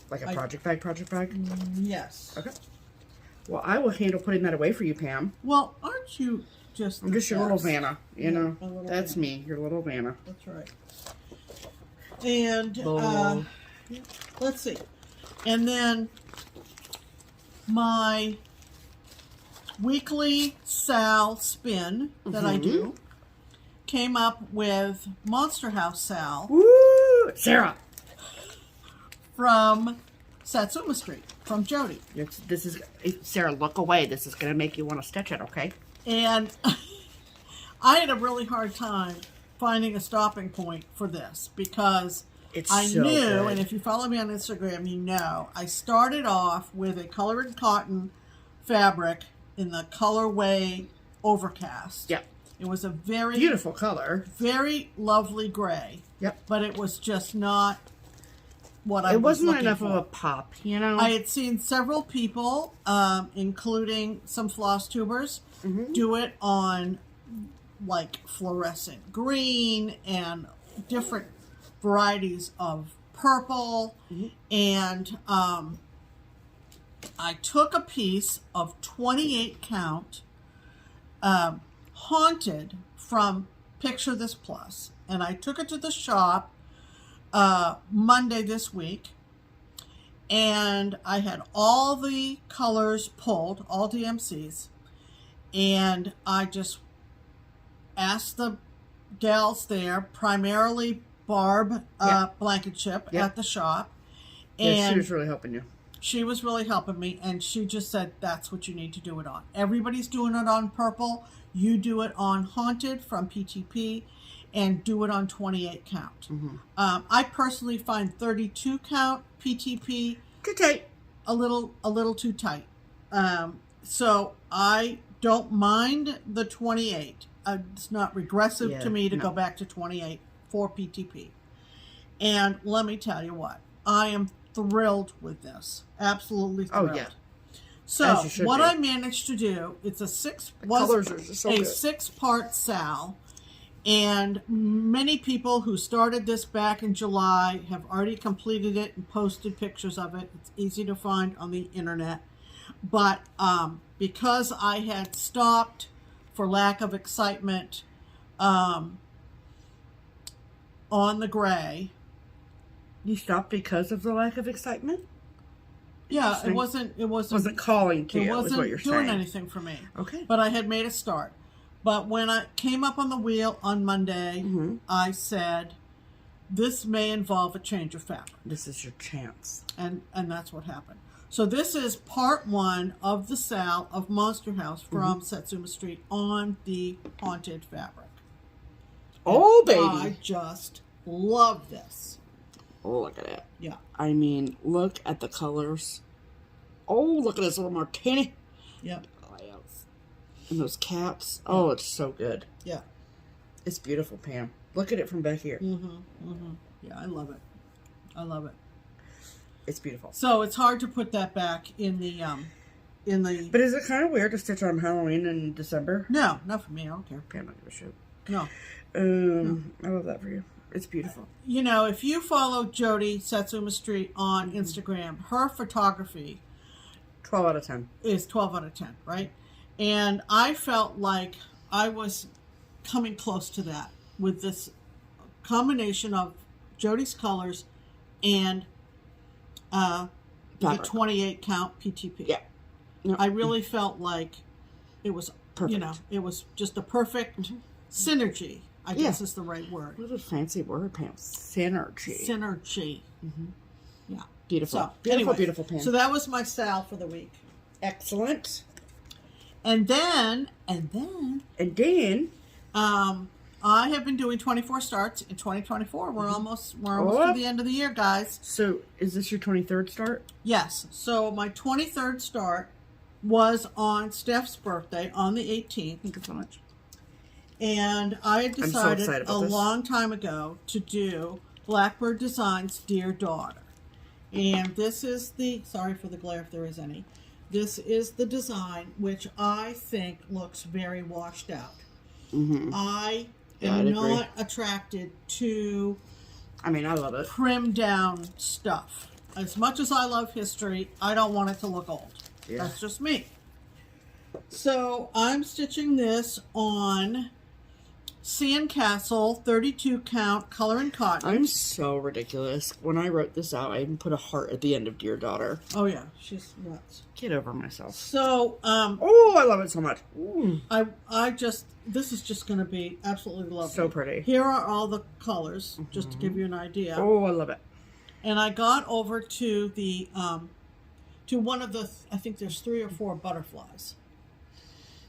Like a project bag? Yes. Okay. Well, I will handle putting that away for you, Pam. Well, aren't you just? I'm just your little Vanna. You know, that's Vanna. me, your little Vanna. That's right. And let's see. And then my weekly SAL spin that I do came up with Monster House SAL. Woo! Sarah! From Satsuma Street, from Jody. This is Sarah, look away. This is going to make you want to stitch it, okay? And I had a really hard time finding a stopping point for this because I knew, good. and if you follow me on Instagram, you know, I started off with a colored cotton fabric in the colorway Overcast. Yep. It was a very beautiful color, very lovely gray. Yep. But it was just not what I was looking for. It wasn't enough of a pop, you know. I had seen several people, including some FlossTubers, do it on like fluorescent green and different varieties of purple. And I took a piece of 28 count Haunted from Picture This Plus, and I took it to the shop Monday this week, and I had all the colors pulled, all DMCs, and I just asked the gals there, primarily Barb Blankenship at the shop, and she was really helping you. She was really helping me, and she just said, that's what you need to do it on. Everybody's doing it on purple. You do it on Haunted from PTP. and do it on 28 count. I personally find 32 count PTP too tight. A little too tight. So I don't mind the 28. It's not regressive to me to go back to 28 for PTP. And let me tell you what, I am thrilled with this. Absolutely thrilled. Oh, yeah. So what I managed to do, it's a six-part SAL, and many people who started this back in July have already completed it and posted pictures of it. It's easy to find on the internet. But because I had stopped for lack of excitement on the gray. You stopped because of the lack of excitement? Yeah, it wasn't calling to you, is what you're saying. It wasn't doing anything for me. Okay. But I had made a start. But when I came up on the wheel on Monday, I said, this may involve a change of fabric. This is your chance. And that's what happened. So this is part 1 of the SAL of Monster House from Satsuma Street on the haunted fabric. Oh, baby. I just love this. Oh, look at it. Yeah. I mean, look at the colors. Oh, look at this little martini. Yep. And those caps. Oh, it's so good. Yeah. It's beautiful, Pam. Look at it from back here. Yeah, I love it. I love it. It's beautiful. So it's hard to put that back in the But is it kind of weird to stitch on Halloween in December? No, not for me. I don't care. Pam, don't give a shit. No. I love that for you. It's beautiful. You know, if you follow Jody Satsuma Street on Instagram, her photography 12 out of 10 is 12 out of 10, right? And I felt like I was coming close to that with this combination of Jody's colors and the 28 count PTP. Yeah. Yep. I really felt like it was perfect. You know, it was just a perfect synergy, I guess is the right word. What a fancy word, Pam. Synergy. Synergy. Yeah. Beautiful. So, beautiful, anyway, beautiful, Pam. So that was my SAL for the week. Excellent. And then, I have been doing 24 starts in 2024. We're almost to the end of the year, guys. So, is this your 23rd start? Yes. So my 23rd start was on Steph's birthday on the 18th. Thank you so much. And I had decided a this. long time ago to do Blackbird Designs' Dear Daughter. And this is the, sorry for the glare if there is any. This is the design, which I think looks very washed out. I am not attracted to, I mean, I love it. Trimmed down stuff. As much as I love history, I don't want it to look old. Yeah. That's just me. So I'm stitching this on Sandcastle 32 count color and cotton. I'm so ridiculous. When I wrote this out, I even put a heart at the end of Dear Daughter. Oh yeah, she's nuts. Get over myself. So oh, I love it so much. Ooh. I just, this is just going to be absolutely lovely. So pretty. Here are all the colors, just to give you an idea. Oh, I love it. And I got over to the to one of the, I think there's 3 or 4 butterflies.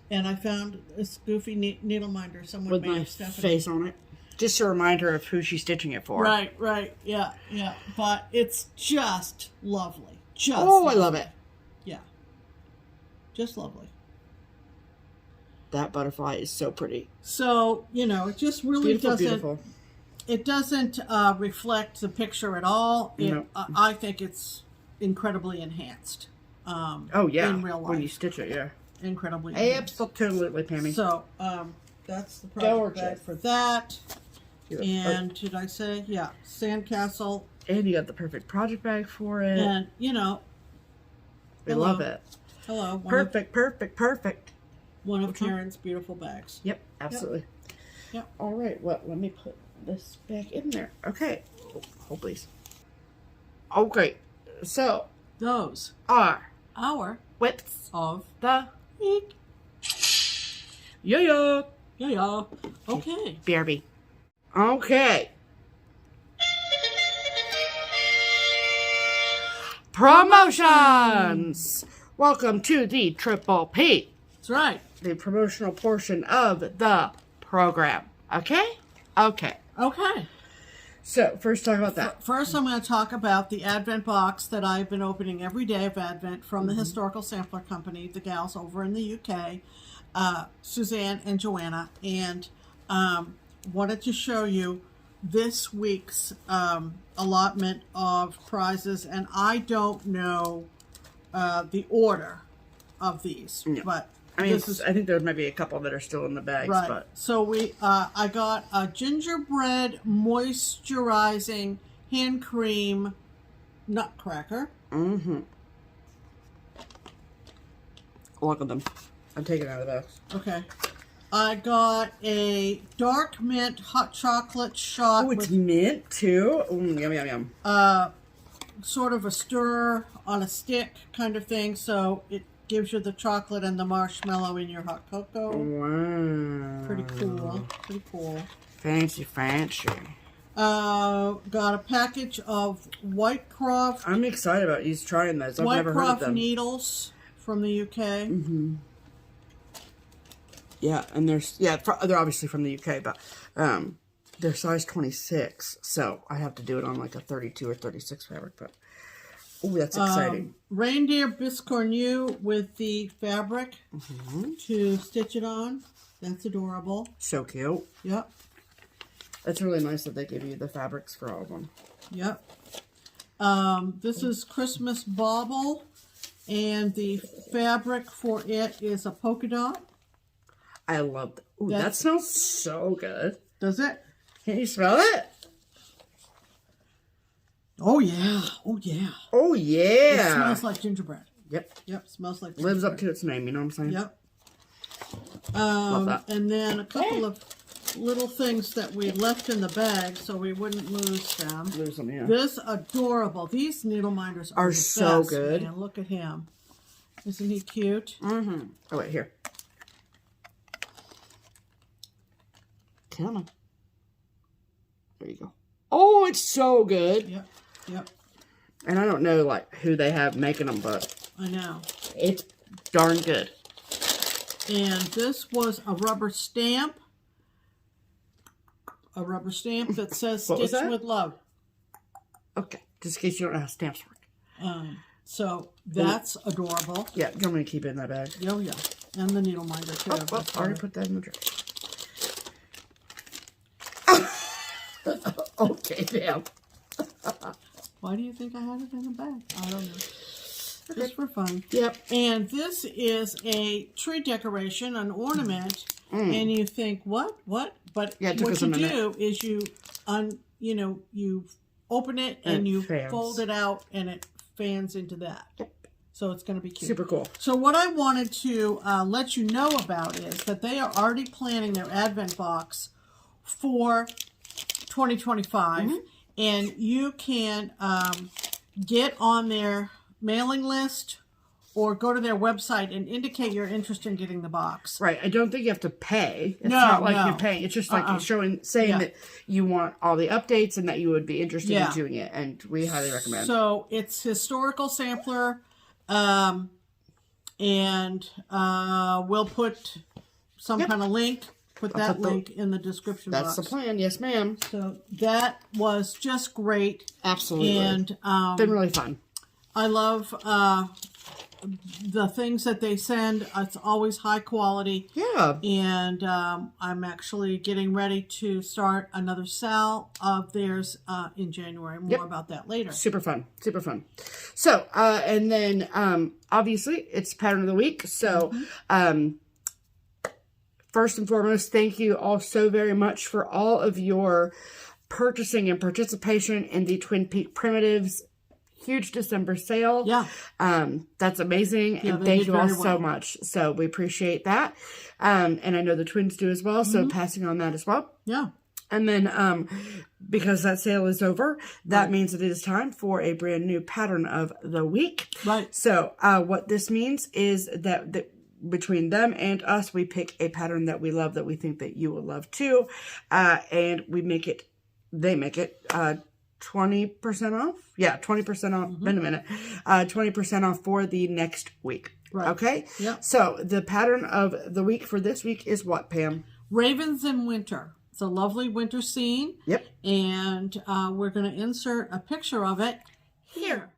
And I found this goofy needle minder someone with made my of Stephanie. face on it. Just a reminder of who she's stitching it for. Right. Yeah. But it's just lovely. Just lovely. I love it. Yeah. Just lovely. That butterfly is so pretty. So, you know, it just really beautiful. It doesn't reflect the picture at all. I think it's incredibly enhanced. Oh, yeah. In real life. When you stitch it, yeah. Incredibly. Absolutely, Pammy. So, that's the project bag for that. And did I say? Yeah, Sandcastle. And you got the perfect project bag for it. And, you know. We love it. Hello. Perfect. One of Karen's beautiful bags. Yep, absolutely. Yep. All right, well, let me put this back in there. Okay. Hold, please. Okay, so. Those are our whips of the week. Yeah. Okay. BRB. Okay. Promotions! Welcome to the Triple P. That's right. The promotional portion of the program. Okay? Okay. Okay. So, first talk about that. First, I'm going to talk about the Advent box that I've been opening every day of Advent from the Historical Sampler Company, the gals over in the UK, Suzanne and Joanna. And wanted to show you this week's allotment of prizes. And I don't know the order of these, but I mean, I think there might be a couple that are still in the bags. right. But So I got a gingerbread moisturizing hand cream nutcracker. Mm-hmm. Look at them. I'm taking it out of the box. Okay. I got a dark mint hot chocolate shot. Oh, it's mint too. Yum, yum, yum. Sort of a stir on a stick kind of thing. So it gives you the chocolate and the marshmallow in your hot cocoa. Wow. Pretty cool. Pretty cool. Fancy, fancy. Got a package of Whitecroft. I'm excited about you trying those. I've never heard of them. Needles from the UK. Mm-hmm. Yeah, and they're obviously from the UK, but they're size 26, so I have to do it on like a 32 or 36 fabric. But oh, that's exciting. Reindeer biscornu with the fabric to stitch it on. That's adorable. So cute. Yep. It's really nice that they give you the fabrics for all of them. Yep. This is Christmas Bauble, and the fabric for it is a polka dot. I love that. Ooh, that smells so good. Does it? Can you smell it? Oh, yeah. Oh, yeah. Oh, yeah. It smells like gingerbread. Yep. Yep, smells like gingerbread. Lives up to its name, you know what I'm saying? Yep. Love that. And then a couple of little things that we left in the bag so we wouldn't lose them. Lose them, yeah. This adorable. These needle minders are the so best, good. Man. Look at him. Isn't he cute? Mm-hmm. Oh, wait, here. Come on. There you go. Oh, it's so good. Yep. Yep. And I don't know, like, who they have making them, but I know. it's darn good. And this was a rubber stamp. A rubber stamp that says Stitch with Love. Okay. Just in case you don't know how stamps work. So that's adorable. Yeah. You want me to keep it in that bag? Oh, yeah. And the needle minder, too. Oh, I already put that in the drawer. Okay, damn. Why do you think I had it in the bag? I don't know. Okay. Just for fun. Yep. And this is a tree decoration, an ornament, and you think, what? But yeah, what you do is you open it and you fold it out and it fans into that. Yep. So it's going to be cute. Super cool. So what I wanted to let you know about is that they are already planning their Advent box for 2025, and you can get on their mailing list or go to their website and indicate your interest in getting the box. Right. I don't think you have to pay. It's not like you're paying. It's just like saying that you want all the updates and that you would be interested in doing it, and we highly recommend. So it's Historical Sampler, and we'll put some kind of link. Put that link in the description box. That's the plan. Yes, ma'am. So that was just great. Absolutely. And been really fun. I love the things that they send. It's always high quality. Yeah. And I'm actually getting ready to start another SAL of theirs in January. More about that later. Super fun. Super fun. So, and then obviously it's pattern of the week. So, first and foremost, thank you all so very much for all of your purchasing and participation in the Twin Peak Primitives huge December sale. Yeah. That's amazing. And thank you all so much. So we appreciate that. And I know the twins do as well. So passing on that as well. Yeah. And then because that sale is over, that means that it is time for a brand new pattern of the week. Right. So what this means is that between them and us, we pick a pattern that we love, that we think that you will love too. And they make it 20% off. Yeah, 20% off. Wait a minute. 20% off for the next week. Right. Okay? Yeah. So the pattern of the week for this week is what, Pam? Ravens in Winter. It's a lovely winter scene. Yep. And we're going to insert a picture of it here.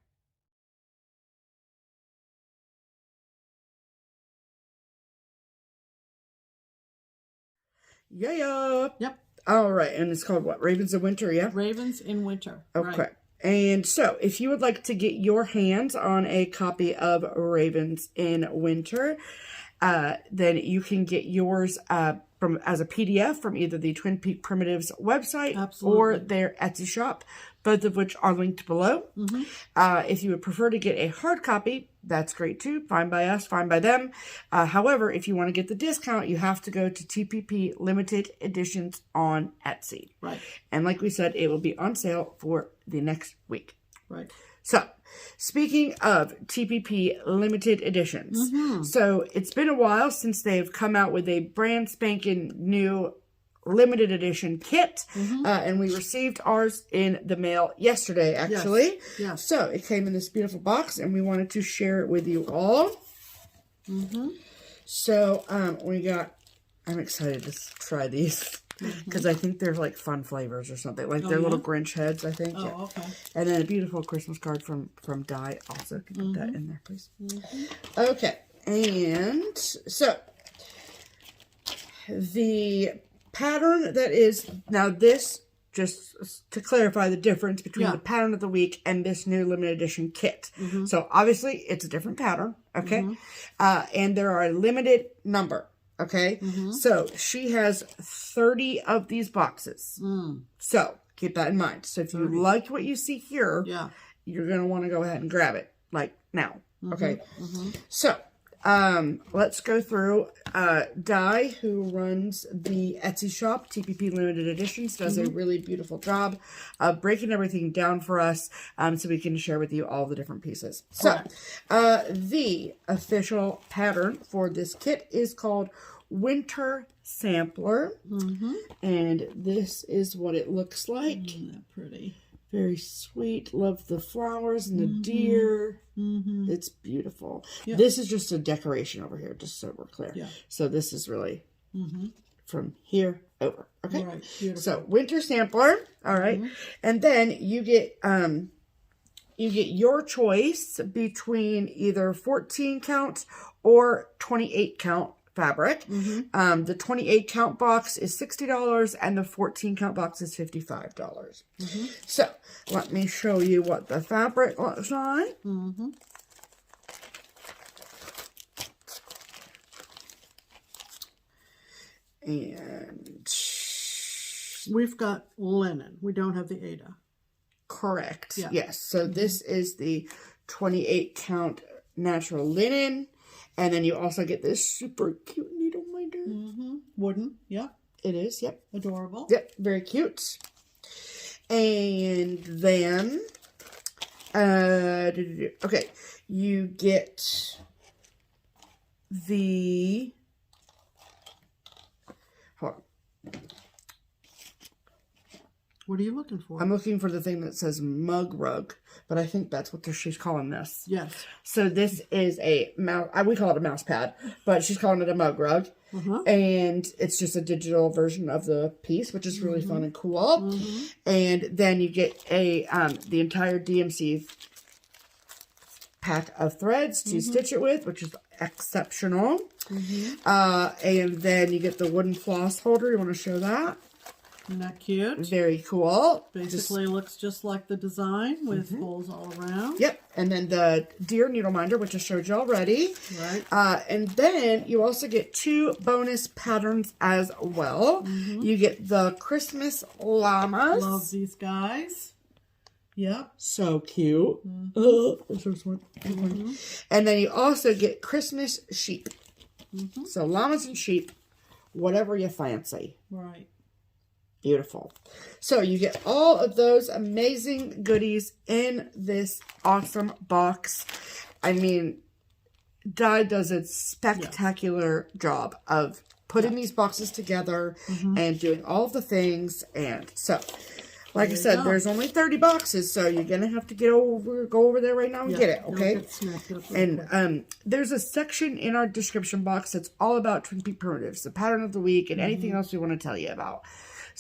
Yeah. Yep. All right. And it's called what? Ravens in Winter, yeah? Ravens in Winter. Okay. Right. And so, if you would like to get your hands on a copy of Ravens in Winter, then you can get yours as a PDF from either the Twin Peak Primitives website or their Etsy shop, both of which are linked below. If you would prefer to get a hard copy, that's great too. Fine by us, fine by them. However, if you want to get the discount, you have to go to TPP Limited Editions on Etsy. Right. And like we said, it will be on sale for the next week. Right. So, speaking of TPP Limited Editions, so it's been a while since they've come out with a brand spanking new limited edition kit, and we received ours in the mail yesterday, actually. Yes. So, it came in this beautiful box, and we wanted to share it with you all. So, I'm excited to try these. Because I think they're like fun flavors or something. Like they're little Grinch heads, I think. Oh, okay. And then a beautiful Christmas card from Di also. Can you put that in there, please? Okay. And so the pattern that is now this, just to clarify the difference between the pattern of the week and this new limited edition kit. So obviously it's a different pattern. Okay. And there are a limited number. Okay, so she has 30 of these boxes. So keep that in mind. So if you like what you see here, you're going to want to go ahead and grab it like now. Okay, so let's go through. Di, who runs the Etsy shop, TPP Limited Editions, does a really beautiful job of breaking everything down for us so we can share with you all the different pieces. So the official pattern for this kit is called Winter Sampler. And this is what it looks like. Isn't that pretty? Very sweet. Love the flowers and the deer. It's beautiful. This is just a decoration over here, just so we're clear. So this is really from here over. Okay. Right. Beautiful. So Winter Sampler. All right. And then you get your choice between either 14 count or 28 count fabric. The 28 count box is $60 and the 14 count box is $55. So let me show you what the fabric looks like. And we've got linen. We don't have the Ada. Correct. Yes. So this is the 28 count natural linen. And then you also get this super cute needle minder. Wooden. Yep. It is. Yep. Adorable. Yep. Very cute. And then, okay, you get the, hold on. What are you looking for? I'm looking for the thing that says mug rug, but I think that's what she's calling this. Yes. So this is a mouse. We call it a mouse pad, but she's calling it a mug rug, and it's just a digital version of the piece, which is really fun and cool. And then you get a the entire DMC pack of threads to stitch it with, which is exceptional. And then you get the wooden floss holder. You want to show that? Isn't that cute? Very cool. Basically looks just like the design with holes all around. Yep. And then the deer needle minder, which I showed you already. Right. And then you also get 2 bonus patterns as well. You get the Christmas llamas. Love these guys. Yep. So cute. Oh, so smart. And then you also get Christmas sheep. So llamas and sheep, whatever you fancy. Right. Beautiful. So you get all of those amazing goodies in this awesome box. I mean, Di does a spectacular job of putting these boxes together and doing all of the things. And so, like I said, there's only 30 boxes, so you're going to have to go over there right now and get it, okay? And there's a section in our description box that's all about Twin Peak Primitives, the pattern of the week, and anything else we want to tell you about.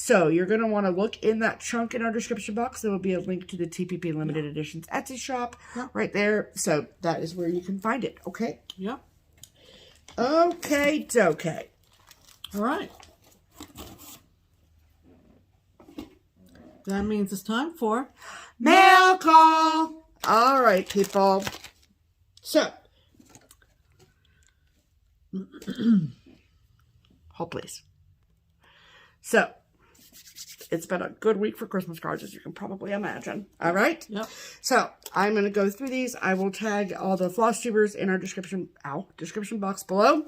So you're going to want to look in that chunk in our description box. There will be a link to the TPP Limited Editions Etsy shop right there. So that is where you can find it. Okay? Yep. Okay. All right. That means it's time for mail call. All right, people. So, hold please. So, it's been a good week for Christmas cards, as you can probably imagine. All right? Yep. So, I'm going to go through these. I will tag all the FlossTubers in our description box below.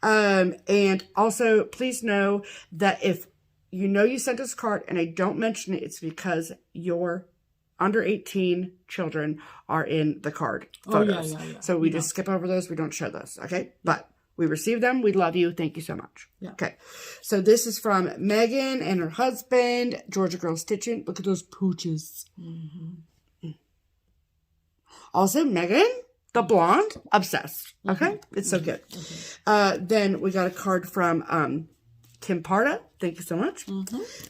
And also, please know that if you know you sent us a card and I don't mention it, it's because your under 18 children are in the card photos. Yeah. So we just skip over those. We don't show those. Okay? But we received them. We love you. Thank you so much. Yeah. Okay. So this is from Megan and her husband, Georgia Girl Stitching. Look at those pooches. Also, Megan, the blonde, obsessed. Okay? It's so good. Then we got a card from Kim Parda. Thank you so much.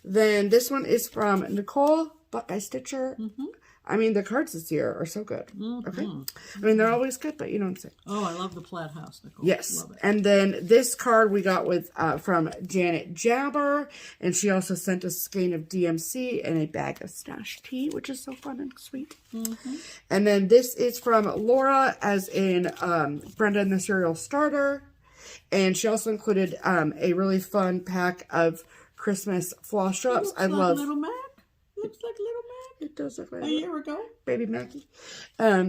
Then this one is from Nicole Buckeye Stitcher. I mean, the cards this year are so good. Okay? I mean, they're always good, but you know what I'm saying. Oh, I love the plaid house, Nicole. Yes. Love it. And then this card we got with from Janet Jabber. And she also sent us a skein of DMC and a bag of stash tea, which is so fun and sweet. And then this is from Laura, as in Brenda and the Cereal Starter. And she also included a really fun pack of Christmas floss drops. I love Little Mac. Looks like Little Mac. It does look like A year ago. Baby Mackie.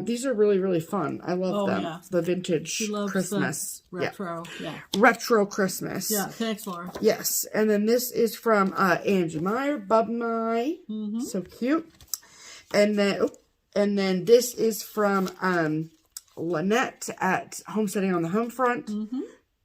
These are really, really fun. I love them. Yeah. The vintage She loves Christmas. the retro. Yeah. Retro Christmas. Yeah. Thanks, Laura. Yes. And then this is from Angie Meyer, Bub My. So cute. And then this is from Lynette at Homesteading on the Home Front.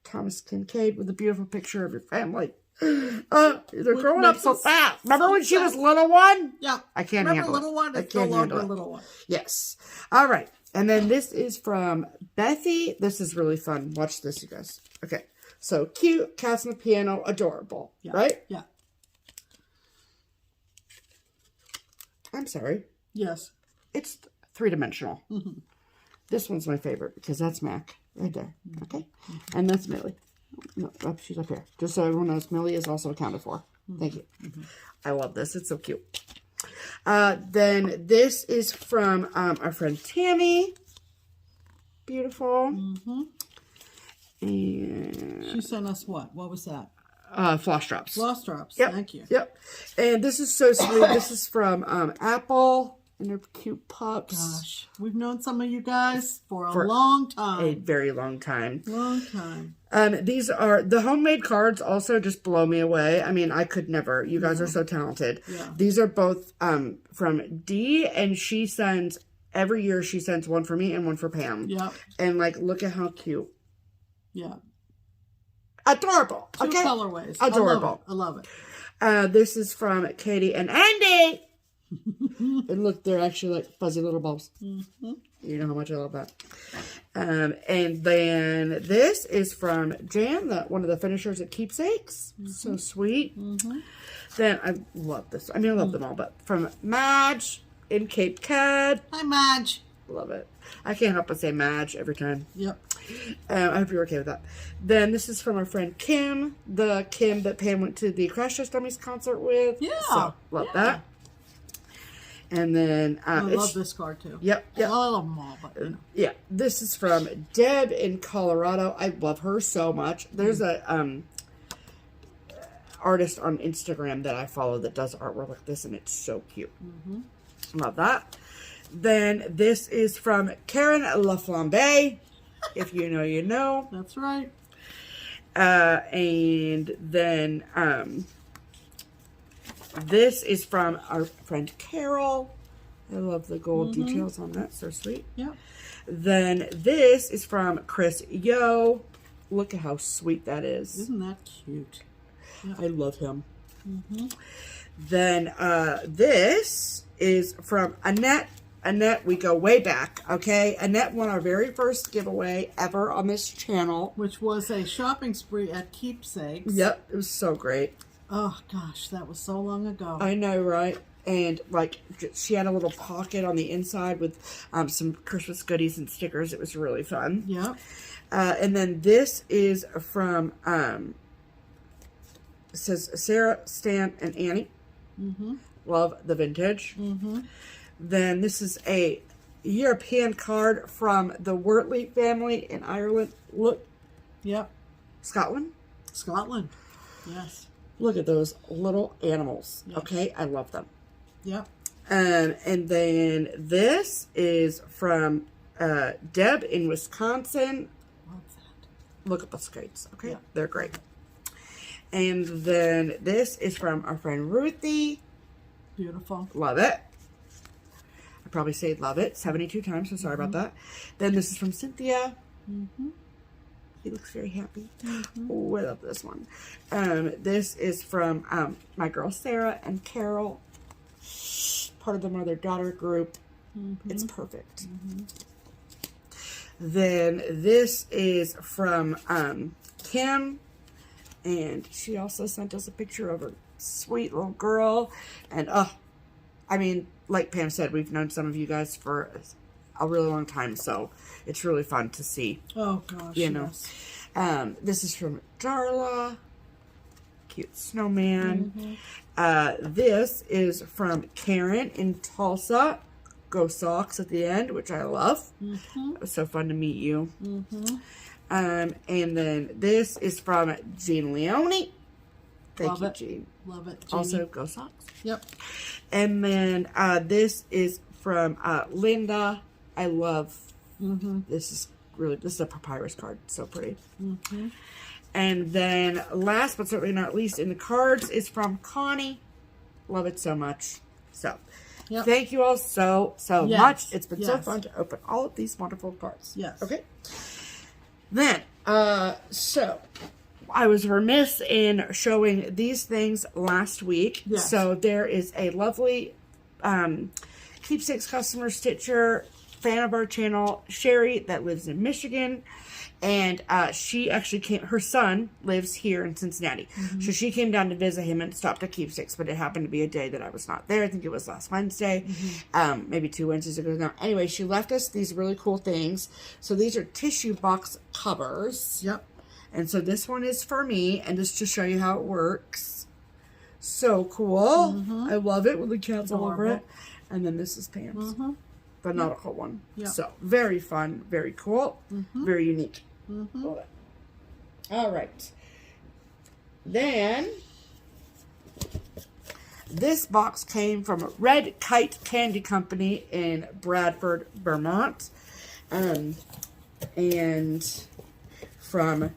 Thomas Kincaid with a beautiful picture of your family. They're growing up so fast. Remember when she was little one? Yeah. I can't handle little it. one? I It's no can't longer handle it. little one. Yes. All right. And then this is from Bethy. This is really fun. Watch this, you guys. Okay. So cute, cats on the piano, adorable. Yeah. Right? Yeah. I'm sorry. Yes. It's three-dimensional. This one's my favorite because that's Mac right there. Okay? And that's Millie. No, she's up here. Just so everyone knows, Millie is also accounted for. Thank you. I love this. It's so cute. Then this is from our friend Tammy. Beautiful. And She sent us what? What was that? floss drops. Floss drops. Yep. Thank you. Yep. And this is so sweet. This is from Apple and their cute pups. Gosh, we've known some of you guys for a long time. A very long time. Long time. These are the homemade cards. Also, just blow me away. I mean, I could never. You guys are so talented. Yeah. These are both from Dee, and she sends every year. She sends one for me and one for Pam. Yeah. And like, look at how cute. Yeah. Adorable. Two Okay. colorways. Adorable. I love it. This is from Katie and Andy. And look, they're actually like fuzzy little bulbs. You know how much I love that. And then this is from Jan, one of the finishers at Keepsakes. So sweet. Then I love this. I mean, I love them all, but from Madge in Cape Cod. Hi, Madge. Love it. I can't help but say Madge every time. Yep. I hope you're okay with that. Then this is from our friend Kim, the Kim that Pam went to the Crash Test Dummies concert with. Yeah. So, love that. And then I love this card too. Yep. Well, I love them all, but you know. Yeah. This is from Deb in Colorado. I love her so much. There's a artist on Instagram that I follow that does artwork like this, and it's so cute. Love that. Then this is from Karen LaFlambe. If you know, you know. That's right. And then this is from our friend Carol. I love the gold details on that. So sweet. Yep. Then this is from Chris Yo. Look at how sweet that is. Isn't that cute? Yep. I love him. Then this is from Annette. Annette, we go way back, okay? Annette won our very first giveaway ever on this channel. Which was a shopping spree at Keepsakes. Yep, it was so great. Oh, gosh, that was so long ago. I know, right? And, like, she had a little pocket on the inside with some Christmas goodies and stickers. It was really fun. Yep. And then this is from, it says Sarah, Stan, and Annie. Mm-hmm. Love the vintage. Mm-hmm. Then this is a European card from the Wortley family in Ireland. Look. Yep. Scotland? Scotland. Yes. Look at those little animals. Yes. Okay, I love them. Yep. And then this is from Deb in Wisconsin. Love that. Look at the skates. Okay, Yeah. they're great. And then this is from our friend Ruthie. Beautiful. Love it. I probably say love it 72 times, so sorry about that. Then this is from Cynthia. Mm-hmm. He looks very happy. Mm-hmm. Oh, I love this one. This is from my girl Sarah and Carol. Part of the mother-daughter group. Mm-hmm. It's perfect. Mm-hmm. Then this is from Kim. And she also sent us a picture of her sweet little girl. And, I mean, like Pam said, we've known some of you guys for a really long time. So it's really fun to see. Oh, gosh, You know. yes. This is from Darla. Cute snowman. Mm-hmm. This is from Karen in Tulsa. Go Socks at the end, which I love. Mm-hmm. It was so fun to meet you. Mm-hmm. And then this is from Jean Leone. Thank Love you, it. Jean. Love it, Jeannie. Also, Go Socks. Yep. And then this is from Linda. I love Mm-hmm. this. Is a papyrus card. So pretty. Mm-hmm. And then last but certainly not least in the cards is from Connie. Love it so much. So Yep. thank you all so Yes. much. It's been so Yes. fun to open all of these wonderful cards. Yes. Okay. Then, so I was remiss in showing these things last week. Yes. So there is a lovely Keepsakes customer stitcher, fan of our channel, Sherry, that lives in Michigan. And she actually came, her son lives here in Cincinnati. Mm-hmm. So she came down to visit him and stopped at Keepsakes, but it happened to be a day that I was not there. I think it was last Wednesday, maybe 2 Wednesdays ago now. Anyway, she left us these really cool things. So these are tissue box covers. Yep. And so this one is for me, and just to show you how it works. So cool. Mm-hmm. I love it with the cats all over it. Adorable. And then this is Pam's. Mm-hmm. The nautical one. Yep. So very fun, very cool, very unique. Mm-hmm. Love it. All right. Then this box came from Red Kite Candy Company in Bradford, Vermont. And from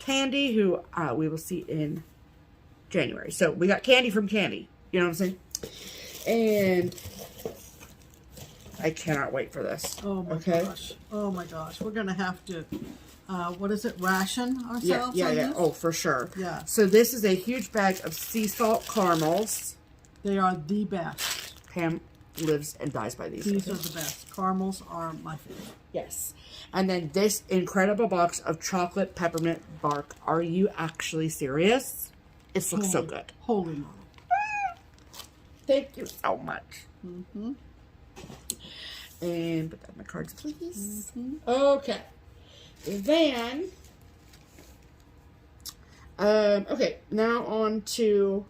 Candy, who we will see in January. So we got Candy from Candy. You know what I'm saying? And I cannot wait for this. Oh my gosh. Oh my gosh. We're going to have to, what is it, ration ourselves? Yeah. on this? Oh, for sure. Yeah. So this is a huge bag of sea salt caramels. They are the best. Pam lives and dies by these. These are the best. Caramels are my favorite. Yes. And then this incredible box of chocolate peppermint bark. Are you actually serious? It looks so good. Holy moly. Thank you so much. Mm-hmm. And put that in my cards, please. Mm-hmm. Okay. Then, okay, now on to,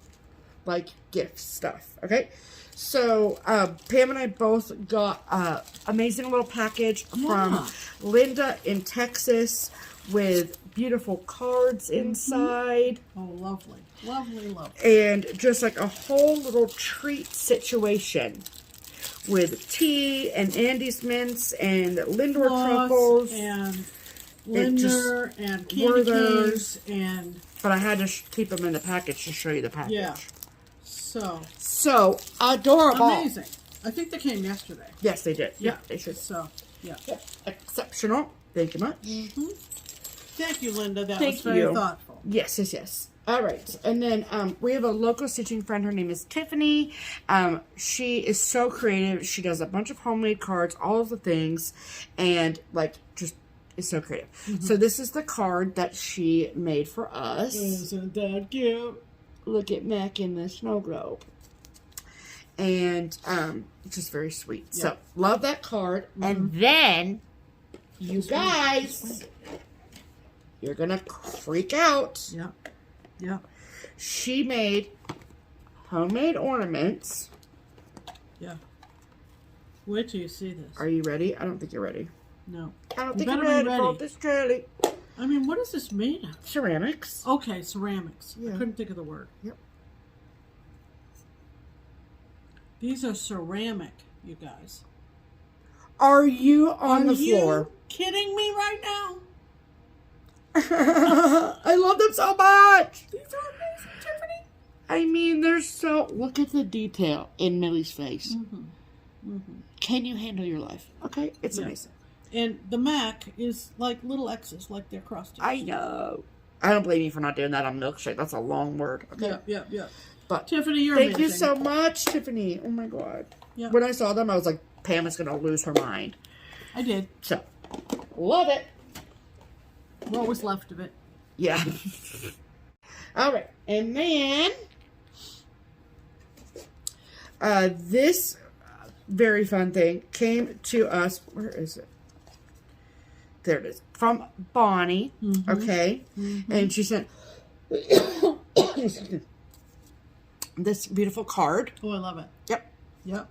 like, gift stuff, okay? So, Pam and I both got an amazing little package from Linda in Texas with beautiful cards inside. Oh, lovely. Lovely, lovely. And just like a whole little treat situation with tea and Andy's mints and Lindor Floss truffles. and Linder and candy Werther's. canes and But I had to keep them in the package to show you the package. yeah. So adorable. Amazing. I think they came yesterday. Yes, they did. Yeah. They should. So, yeah. Yep. Exceptional. Thank you much. Mm-hmm. Thank you, Linda. That Thank was very you. thoughtful. Yes. All right. And then we have a local stitching friend. Her name is Tiffany. She is so creative. She does a bunch of homemade cards, all of the things, and like just is so creative. So this is the card that she made for us. Isn't that cute? Look at Mac in the snow globe. And it's just very sweet. Yeah. So, love that card. And then, you guys, you're going to freak out. Yeah. Yeah. She made homemade ornaments. Yeah. Wait till you see this. Are you ready? I don't think you're ready. No. I don't You think you're better be ready for ready. this jelly. I mean, what is this made of? Ceramics. Okay, ceramics. Yeah. I couldn't think of the word. Yep. These are ceramic, you guys. Are you on the floor? Are you kidding me right now? I love them so much. These are amazing, Tiffany. I mean, they're so... Look at the detail in Millie's face. Can you handle your life? Okay, it's amazing. And the Mac is like little X's, like they're cross stitches. I know. I don't blame you for not doing that on milkshake. That's a long word. Okay. Yeah. But Tiffany, you're thank amazing. you so much, Tiffany. Oh my God. Yeah. When I saw them, I was like, Pam is going to lose her mind. I did. So, love it. What was left of it? Yeah. All right. And then, this very fun thing came to us. Where is it? There it is. From Bonnie. Okay. And she sent this beautiful card. Oh, I love it. Yep.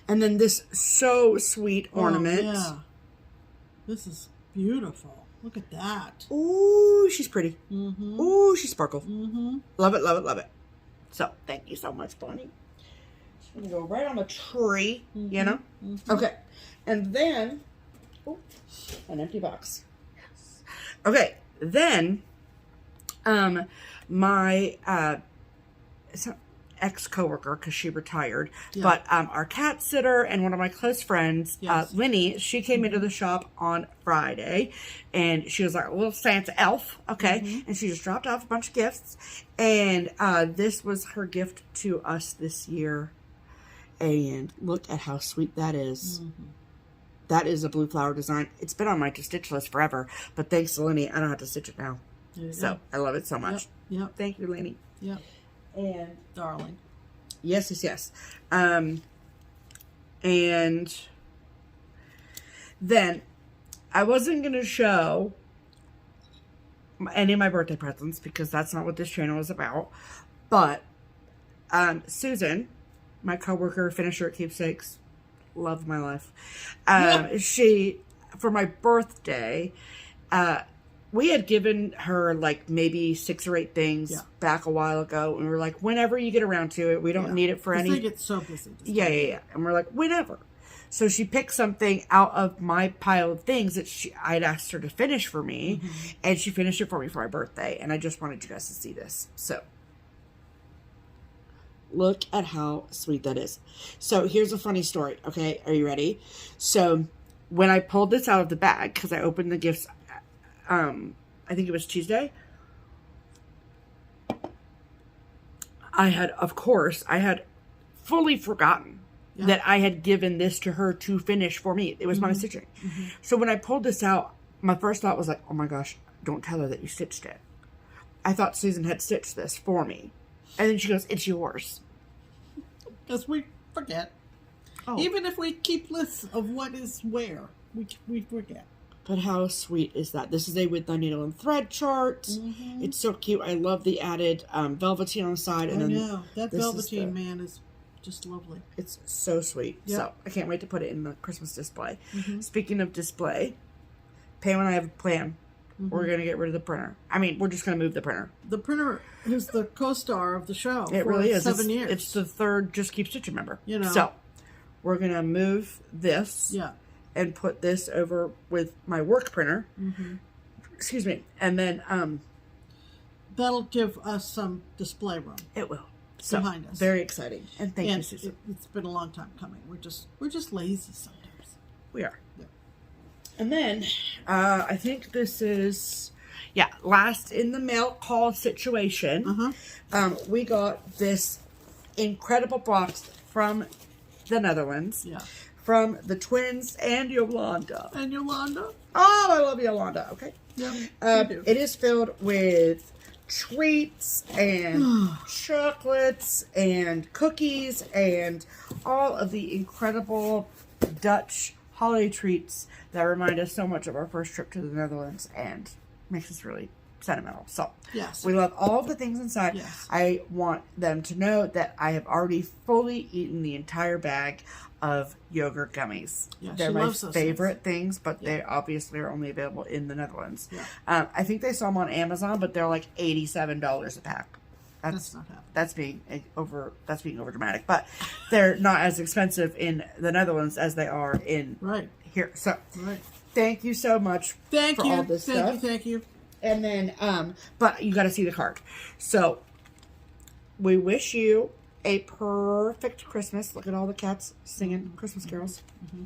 And then this so sweet ornament. Oh, yeah. This is beautiful. Look at that. Ooh, she's pretty. Ooh, she sparkles. Love it, love it, love it. So, thank you so much, Bonnie. It's going to go right on the tree, you know? Okay. And then, oh, an empty box. Yes. Okay. Then, my ex-coworker, because she retired, but our cat sitter and one of my close friends, Lenny, she came into the shop on Friday, and she was like a little Santa elf, okay, and she just dropped off a bunch of gifts, and this was her gift to us this year, and look at how sweet that is. That is a blue flower design. It's been on my to stitch list forever, but thanks to Lenny, I don't have to stitch it now. So, I love it so much. Yep. Thank you, Lenny. Yep. And darling. Yes. And then I wasn't going to show any of my birthday presents because that's not what this channel is about. But Susan, my coworker, finisher at Keepsakes, love my life. She, for my birthday, we had given her like maybe 6 or 8 things back a while ago. And we were like, whenever you get around to it, we don't need it for any. They get so busy. Yeah. And we're like, whenever. So she picked something out of my pile of things that I'd asked her to finish for me. And she finished it for me for my birthday. And I just wanted you guys to see this. So look at how sweet that is. So here's a funny story. Okay. Are you ready? So when I pulled this out of the bag, because I opened the gifts, I think it was Tuesday. I had fully forgotten that I had given this to her to finish for me. It was my stitching. So when I pulled this out, my first thought was like, oh my gosh, don't tell her that you stitched it. I thought Susan had stitched this for me. And then she goes, it's yours. Because we forget. Oh. Even if we keep lists of what is where, we forget. But how sweet is that? This is a with the needle and thread chart. It's so cute. I love the added velveteen on the side. And I know. That velveteen, man, is just lovely. It's so sweet. Yep. So I can't wait to put it in the Christmas display. Speaking of display, Pam and I have a plan. We're going to get rid of the printer. I mean, we're just going to move the printer. The printer is the co-star of the show. It really is. 7 years. It's the third Just Keep Stitching member. You know. So we're going to move this. Yeah. And put this over with my work printer. Excuse me. And then that'll give us some display room. It will. So, behind us. Very exciting. And thank you, Susan. It's been a long time coming. We're just lazy sometimes. We are. Yeah. And then I think this is last in the mail call situation. We got this incredible box from the Netherlands. Yeah. From the twins and Yolanda. And Yolanda. Oh, I love Yolanda. Okay. Yeah. It is filled with treats and chocolates and cookies and all of the incredible Dutch holiday treats that remind us so much of our first trip to the Netherlands and makes us really sentimental. So Yes. we love all the things inside. Yes. I want them to know that I have already fully eaten the entire bag of yogurt gummies. Yeah, They're she my loves those favorite things, but they obviously are only available in the Netherlands. Yeah. I think they sell them on Amazon, but they're like $87 a pack. That's not happening. That's being over dramatic, but they're not as expensive in the Netherlands as they are in Right. here. So Right. thank you so much Thank for you. all this stuff. Thank you. And then, but you got to see the card. So we wish you a perfect Christmas. Look at all the cats singing Christmas carols. Mm-hmm.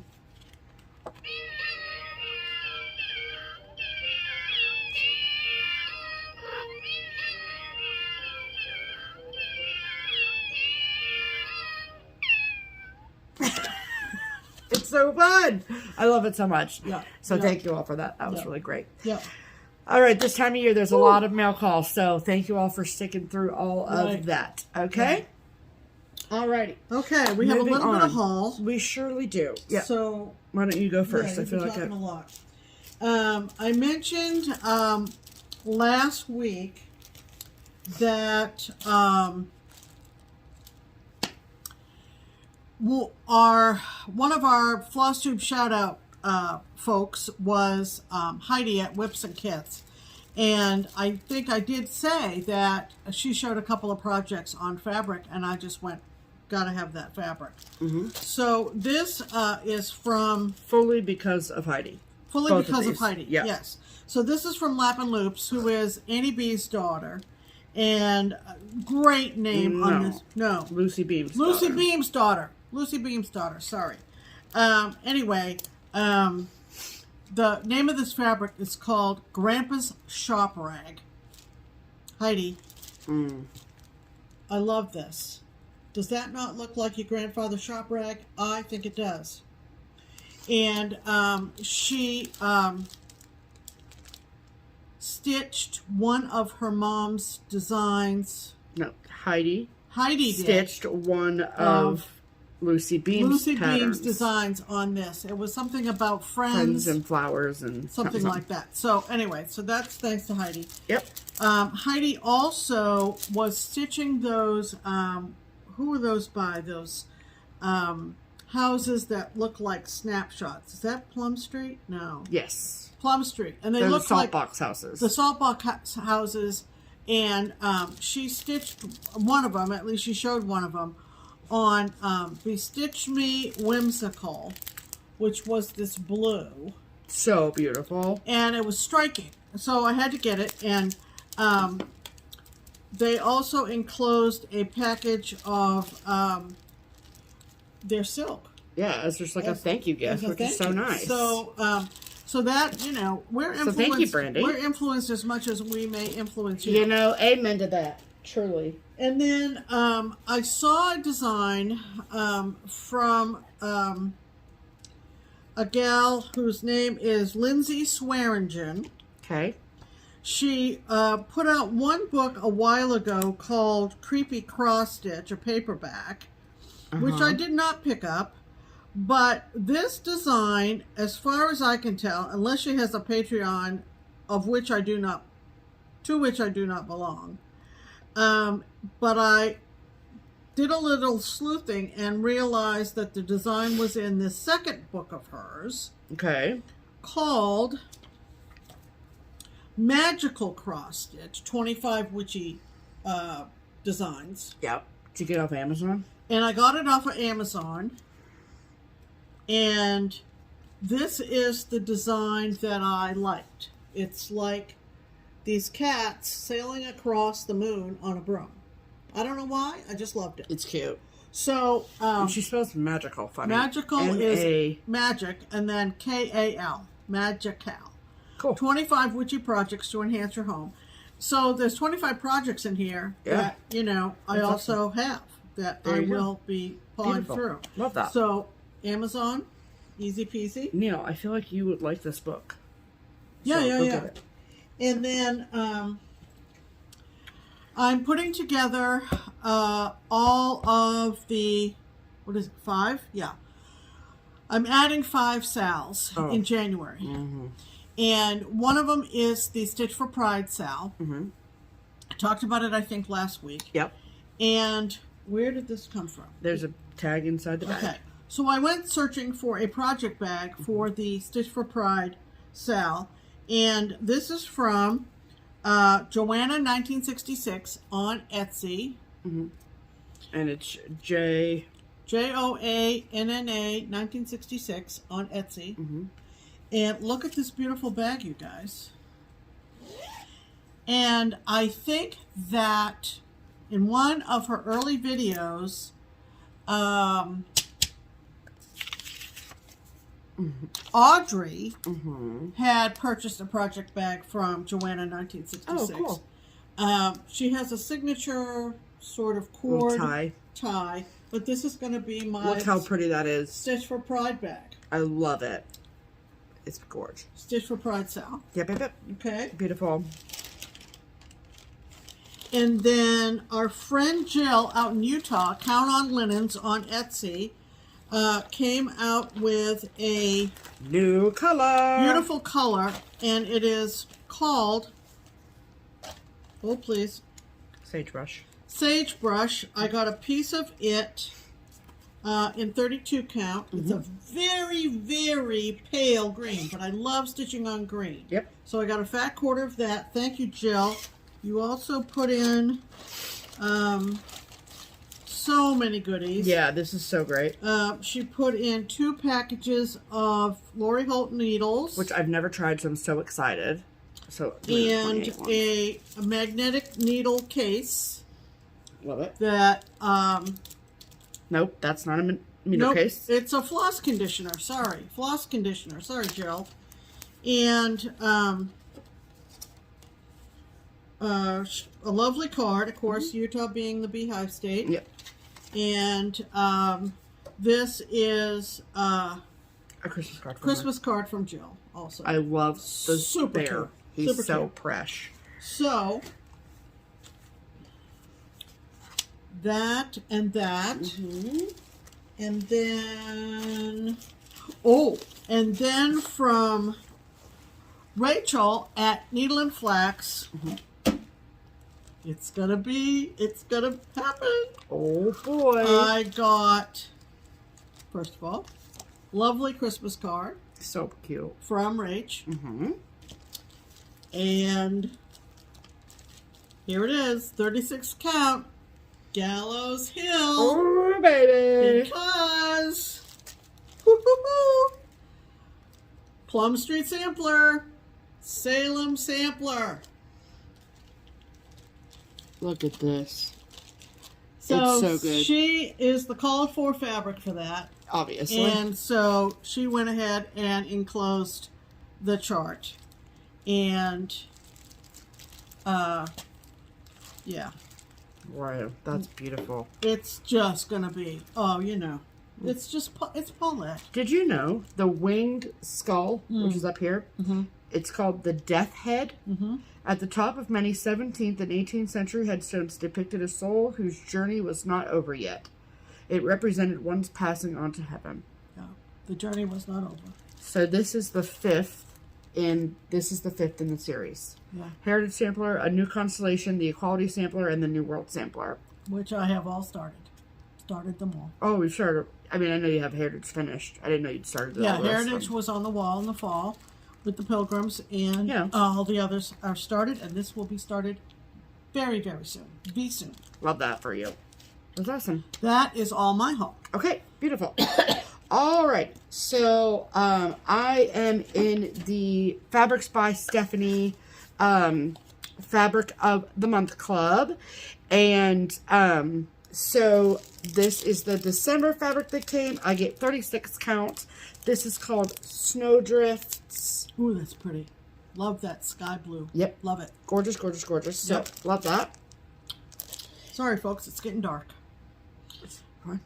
It's so fun. I love it so much. Yeah. So Yeah. thank you all for that. That was Yeah. really great. Yeah. All right, this time of year, there's a lot of mail calls, so thank you all for sticking through all Right. of that. Okay? All righty. Okay, we have a Moving little bit of on. haul. We surely do. Yeah. So Why don't you go first? yeah, I feel you've like been talking a lot. I mentioned last week that one of our FlossTube shout out folks was Heidi at Whips and Kits, and I think I did say that she showed a couple of projects on fabric, and I just went, gotta have that fabric. Mm-hmm. So this is from fully because of Heidi. Fully Both because of these. Heidi. Yeah. Yes. So this is from Lap and Loops, who is Annie B's daughter, and great name on this. No, Lucy Beam's Lucy daughter. Beam's daughter. Lucy Beam's daughter. Sorry. Anyway, the name of this fabric is called Grandpa's Shop Rag. Heidi, I love this. Does that not look like your grandfather's shop rag? I think it does. And she stitched one of her mom's designs. No, Heidi Heidi did. stitched one of Lucy Beam's patterns. designs on this. It was something about Friends and flowers and something like that. So anyway, so that's thanks to Heidi. Yep. Heidi also was stitching those, who were those by? Those houses that look like snapshots. Is that Plum Street? No. Yes. Plum Street. And they They're look the salt like box houses. the salt box houses. And she stitched one of them, at least she showed one of them, on Bestitch Me Whimsical, which was this blue. So beautiful. And it was striking. So I had to get it. And they also enclosed a package of their silk. Yeah, it's just like a thank you gift, which is so nice. So, so that, you know, we're influenced. So thank you, Brandy. We're influenced as much as we may influence you. You know, amen to that. Truly. And then I saw a design from a gal whose name is Lindsay Swearingen. Okay. She put out one book a while ago called Creepy Cross Stitch, a paperback, which I did not pick up. But this design, as far as I can tell, unless she has a Patreon, to which I do not belong, but I did a little sleuthing and realized that the design was in this second book of hers. Okay. Called Magical Cross Stitch, 25 witchy designs. Yep. Did you get it off Amazon? And I got it off of Amazon. And this is the design that I liked. It's like these cats sailing across the moon on a broom. I don't know why. I just loved it. It's cute. So And she spells magical funny. magical is magic, and then K-A-L. Magical. Cool. 25 witchy projects to enhance your home. So there's 25 projects in here that, you know, I also have that I will be pawing through. Love that. So Amazon, easy peasy. Neil, I feel like you would like this book. Yeah, So yeah, go yeah. get it. And then I'm putting together all of the, what is it, 5? Yeah. I'm adding 5 SALs in January. Mm-hmm. And one of them is the Stitch for Pride SAL. Mm-hmm. I talked about it, I think, last week. Yep. And where did this come from? There's a tag inside the bag. Okay. So I went searching for a project bag for the Stitch for Pride SAL. And this is from Joanna 1966 on Etsy. Mm-hmm. And it's Joanna 1966 on Etsy. Mm-hmm. And look at this beautiful bag, you guys. And I think that in one of her early videos, Audrey had purchased a project bag from Joanna 1966. Oh, cool. She has a signature sort of cord tie, but this is going to be my look how pretty that is. Stitch for Pride bag. I love it. It's gorgeous. Stitch for Pride SAL. Yep. Okay. Beautiful. And then our friend Jill out in Utah, Count on Linens on Etsy, came out with a new color. Beautiful color, and it is called, oh please, Sagebrush. Sagebrush. I got a piece of it in 32 count. It's a very, very pale green, but I love stitching on green. Yep. So I got a fat quarter of that. Thank you, Jill. You also put in so many goodies. Yeah, this is so great. She put in 2 packages of Lori Holt needles. Which I've never tried, so I'm so excited. So and a magnetic needle case. Love it. That, nope, that's not a needle case. It's a floss conditioner. Sorry. Floss conditioner. Sorry, Jill. And, a lovely card, of course, Utah being the beehive state. Yep. And this is a Christmas card. Christmas card from Jill. Also, I love the super bear. cute. He's super so cute. fresh. So that and that, and then and then from Rachel at Needle and Flax. It's gonna happen. Oh boy. I got, first of all, lovely Christmas card. So cute. From Rach. And here it is, 36 count, Gallows Hill. Oh baby. Because, Plum Street Sampler, Salem Sampler. Look at this. So it's so good. She is the called for fabric for that. Obviously. And so she went ahead and enclosed the chart. And, yeah. Wow, that's beautiful. It's just going to be, it's Paulette. Did you know the winged skull, which is up here, it's called the Death Head? At the top of many 17th and 18th century headstones depicted a soul whose journey was not over yet. It represented one's passing on to heaven. Yeah, the journey was not over. So this is the 5th, and this is the 5th in the series. Yeah. Heritage Sampler, a new constellation, the Equality Sampler, and the New World Sampler. Which I have all started. Started them all. Oh, we started. I mean, I know you have Heritage finished. I didn't know you'd started all the rest Heritage was on the wall in the fall with the Pilgrims, and all the others are started, and this will be started very, very soon. Be soon. Love that for you. That's awesome. That is all my haul. Okay, beautiful. All right, so I am in the Fabrics by Stephanie Fabric of the Month Club, and so this is the December fabric that came. I get 36 count. This is called Snowdrifts. Ooh, that's pretty. Love that sky blue. Yep. Love it. Gorgeous, gorgeous, gorgeous. Yep. So, love that. Sorry, folks. It's getting dark. Fine.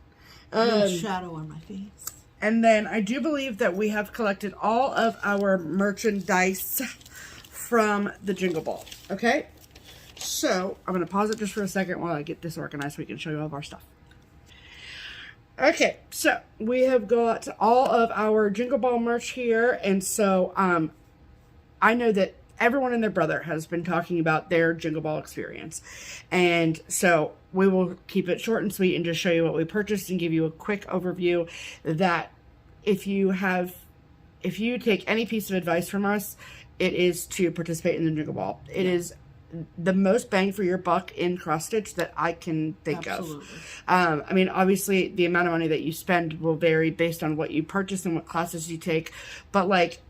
Shadow on my face. And then I do believe that we have collected all of our merchandise from the Jingle Ball. Okay? So I'm going to pause it just for a second while I get this organized so we can show you all of our stuff. Okay, so we have got all of our Jingle Ball merch here, and so I know that everyone and their brother has been talking about their Jingle Ball experience, and so we will keep it short and sweet and just show you what we purchased and give you a quick overview that if you take any piece of advice from us, it is to participate in the Jingle Ball. It is the most bang for your buck in cross stitch that I can think of. I mean, obviously the amount of money that you spend will vary based on what you purchase and what classes you take, but like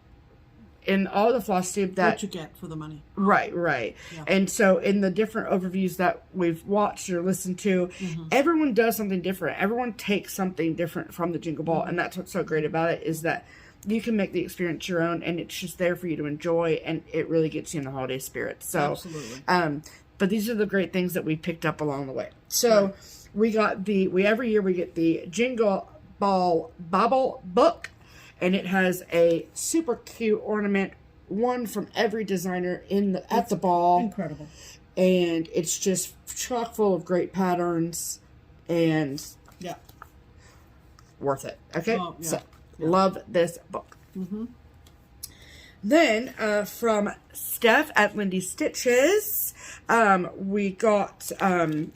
in all the FlossTube that what you get for the money. Right. Yeah. And so in the different overviews that we've watched or listened to, everyone does something different. Everyone takes something different from the Jingle Ball, and that's what's so great about it, is that you can make the experience your own, and it's just there for you to enjoy, and it really gets you in the holiday spirit. So, absolutely. But these are the great things that we picked up along the way. So we got every year we get the Jingle Ball Bobble Book, and it has a super cute ornament, one from every designer at the ball. Incredible. And it's just chock full of great patterns, and worth it. Okay, so love this book. Then from Steph at Lindy Stitches, we got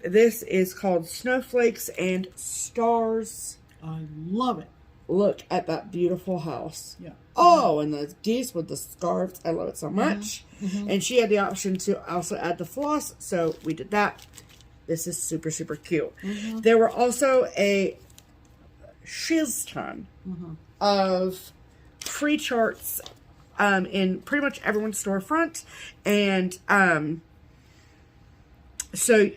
this is called Snowflakes and Stars. I love it. Look at that beautiful house. Yeah. Oh, and the geese with the scarves. I love it so much. And she had the option to also add the floss, so we did that. This is super, super cute. There were also a shiz ton of free charts in pretty much everyone's storefront, and so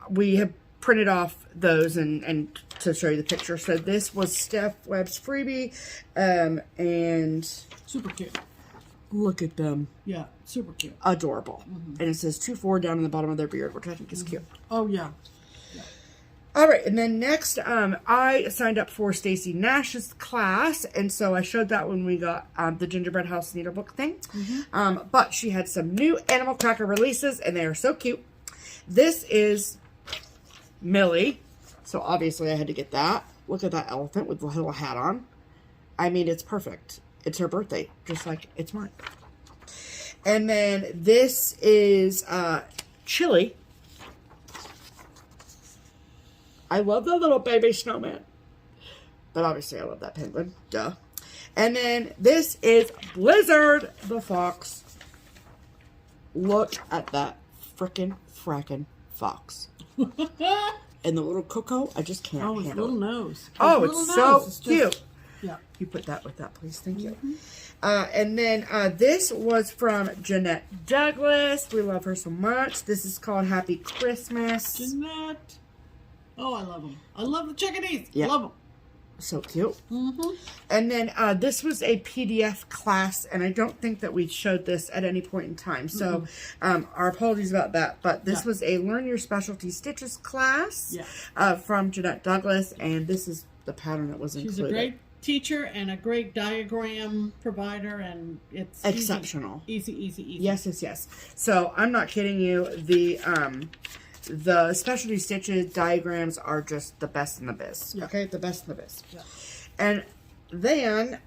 we have printed off those and to show you the picture. So this was Steph Webb's freebie, and super cute. Look at them. Yeah, super cute. Adorable. And it says 2-4 down in the bottom of their beard, which I think is cute. Oh yeah. All right, and then next, I signed up for Stacy Nash's class, and so I showed that when we got the Gingerbread House Needlebook thing. But she had some new Animal Cracker releases, and they are so cute. This is Millie, so obviously I had to get that. Look at that elephant with the little hat on. I mean, it's perfect. It's her birthday, just like it's mine. And then this is Chili. I love the little baby snowman. But obviously I love that penguin. Duh. And then this is Blizzard the fox. Look at that frickin' fox. And the little Coco, I just can't handle his little nose. Oh, it's so cute. Yeah. You put that with that, please. Thank you. And then this was from Jeanette Douglas. We love her so much. This is called Happy Christmas. Jeanette. Oh, I love them. I love the chickadees. Yeah. Love them. So cute. And then this was a PDF class, and I don't think that we showed this at any point in time. So our apologies about that. But this was a Learn Your Specialty Stitches class from Jeanette Douglas, and this is the pattern that was included. She's a great teacher and a great diagram provider, and it's exceptional. Easy. Yes. So I'm not kidding you. The specialty stitches diagrams are just the best in the biz. Yeah. Okay, the best in the biz. Yeah. And then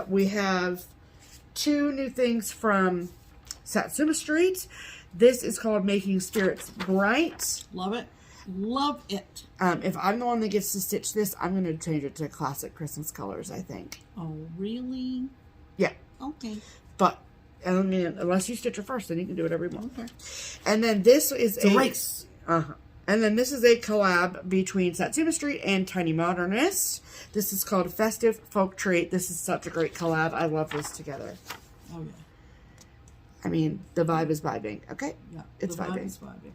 we have two new things from Satsuma Street. This is called Making Spirits Bright. Love it. Love it. If I'm the one that gets to stitch this, I'm going to change it to classic Christmas colors, I think. Oh, really? Yeah. Okay. But, I mean, unless you stitch it first, then you can do whatever you want. Okay. And then this is a race. And then this is a collab between Satsuma Street and Tiny Modernist. This is called Festive Folk Treat. This is such a great collab. I love this together. Oh, yeah. I mean, the vibe is vibing. Okay? Yeah. It's the vibing. Vibe is vibing.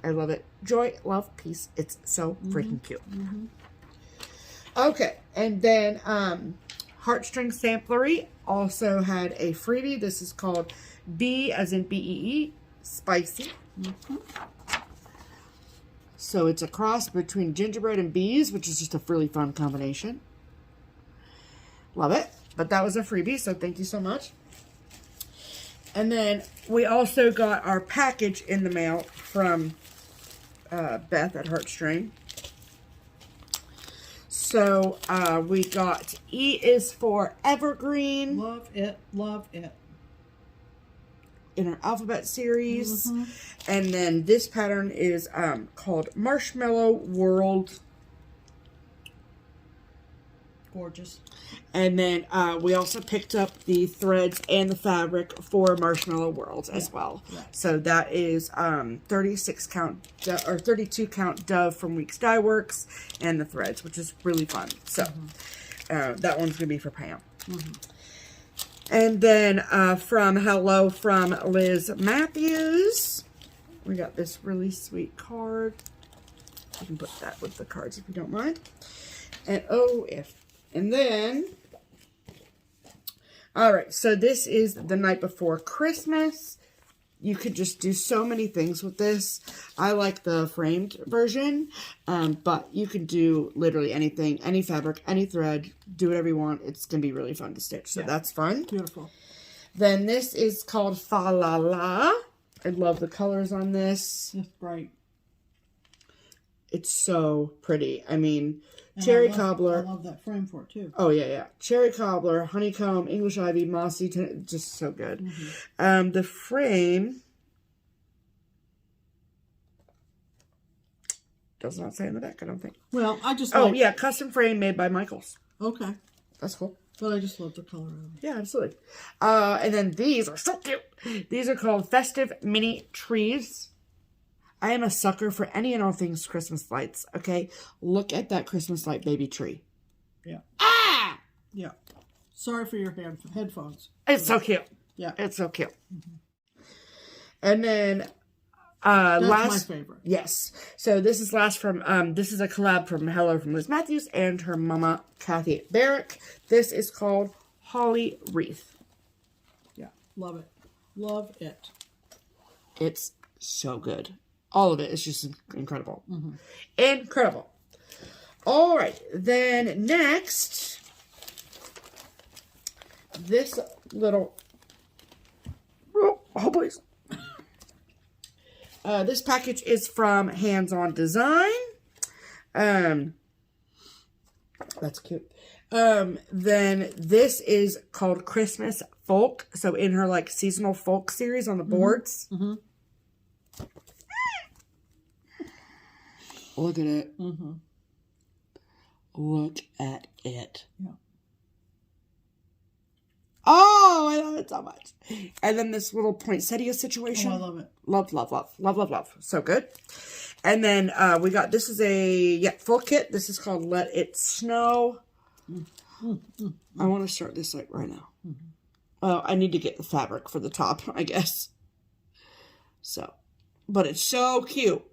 I love it. Joy, love, peace. It's so freaking cute. Okay. And then Heartstring Samplery also had a freebie. This is called B as in B-E-E, Spicy. So it's a cross between gingerbread and bees, which is just a really fun combination. Love it. But that was a freebie, so thank you so much. And then we also got our package in the mail from Beth at Heartstring. So we got E is for Evergreen. Love it. Love it. In our alphabet series. And then this pattern is called Marshmallow World. Gorgeous. And then we also picked up the threads and the fabric for Marshmallow World as well. Yeah. So that is 36 count or 32 count Dove from Weeks Dye Works and the threads, which is really fun. So that one's gonna be for Pam. And then from Hello from Liz Matthews, we got this really sweet card. You can put that with the cards if you don't mind. And and then, all right, so this is the night before Christmas. You could just do so many things with this. I like the framed version, but you can do literally anything, any fabric, any thread, do whatever you want. It's going to be really fun to stitch, so that's fun. Beautiful. Then this is called Fa La La. I love the colors on this. It's bright. It's so pretty. I mean, cherry cobbler. I love that frame for it too. Oh yeah. Cherry cobbler, honeycomb, English ivy, mossy, just so good. The frame does not say in the back, I don't think. Well, I just custom frame made by Michaels. Okay. That's cool. But I just love the color of it. Yeah, absolutely. And then these are so cute. These are called Festive Mini Trees. I am a sucker for any and all things Christmas lights, okay? Look at that Christmas light baby tree. Yeah. Ah! Yeah. Sorry for your headphones. It's so cute. Yeah. It's so cute. And then That's my favorite. Yes. So this is this is a collab from Hello from Liz Matthews and her mama, Kathy Barrick. This is called Holly Wreath. Yeah. Love it. Love it. It's so good. All of it is just incredible. Incredible. All right. Then next, this little... Oh, please. This package is from Hands On Design. That's cute. Then this is called Christmas Folk. So in her like seasonal folk series on the boards. Look at it. Look at it. Yeah. Oh, I love it so much. And then this little poinsettia situation. Oh, I love it. Love, love, love. Love, love, love. So good. And then we got, this is a full kit. This is called Let It Snow. I want to start this like right now. Well, I need to get the fabric for the top, I guess. So, but it's so cute.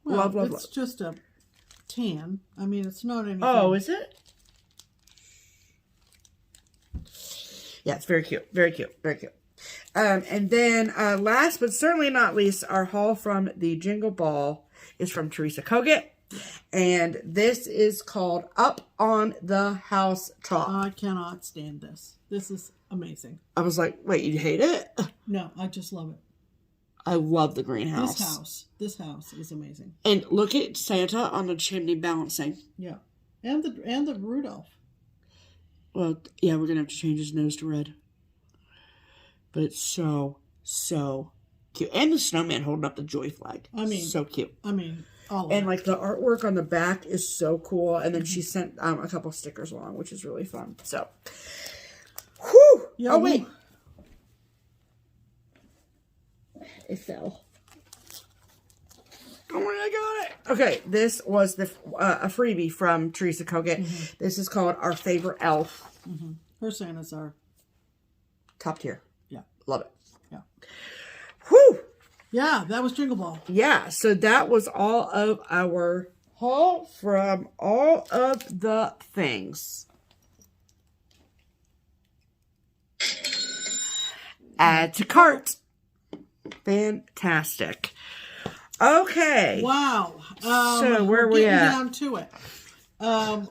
Well, love, love, it's just a tan. I mean, it's not anything. Oh, is it? Yeah, it's very cute. Very cute. Very cute. And then last but certainly not least, our haul from the Jingle Ball is from Teresa Kogut. And this is called Up on the House Top. I cannot stand this. This is amazing. I was like, wait, you hate it? No, I just love it. I love the greenhouse. This house is amazing. And look at Santa on the chimney balancing. Yeah. And the Rudolph. Well, yeah, we're going to have to change his nose to red. But it's so, so cute. And the snowman holding up the joy flag. I mean, so cute. I mean, all of and it. like the artwork on the back is so cool. And then she sent a couple stickers along, which is really fun. So, whew. Yeah, oh, wait. It fell. Don't worry, I got it. Okay, this was a freebie from Teresa Kogut. This is called Our Favorite Elf. Her Santas are top tier. Yeah. Love it. Yeah. Whew. Yeah, that was Jingle Ball. Yeah, so that was all of our haul from all of the things. Add to cart. Fantastic. Okay. Wow. So where are we at? Down to it.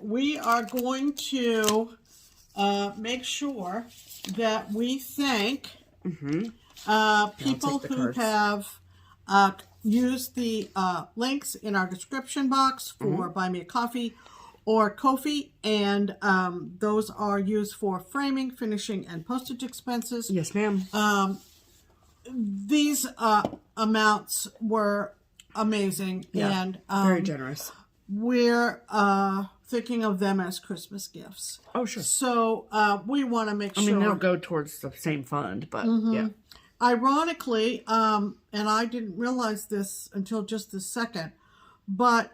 We are going to make sure that we thank people who have used the links in our description box for Buy Me a Coffee or Ko-fi, and those are used for framing, finishing, and postage expenses. Yes, ma'am. These amounts were amazing, and very generous. We're thinking of them as Christmas gifts. Oh, sure. So we want to make sure. I mean, they'll go towards the same fund, but yeah. Ironically, and I didn't realize this until just this second, but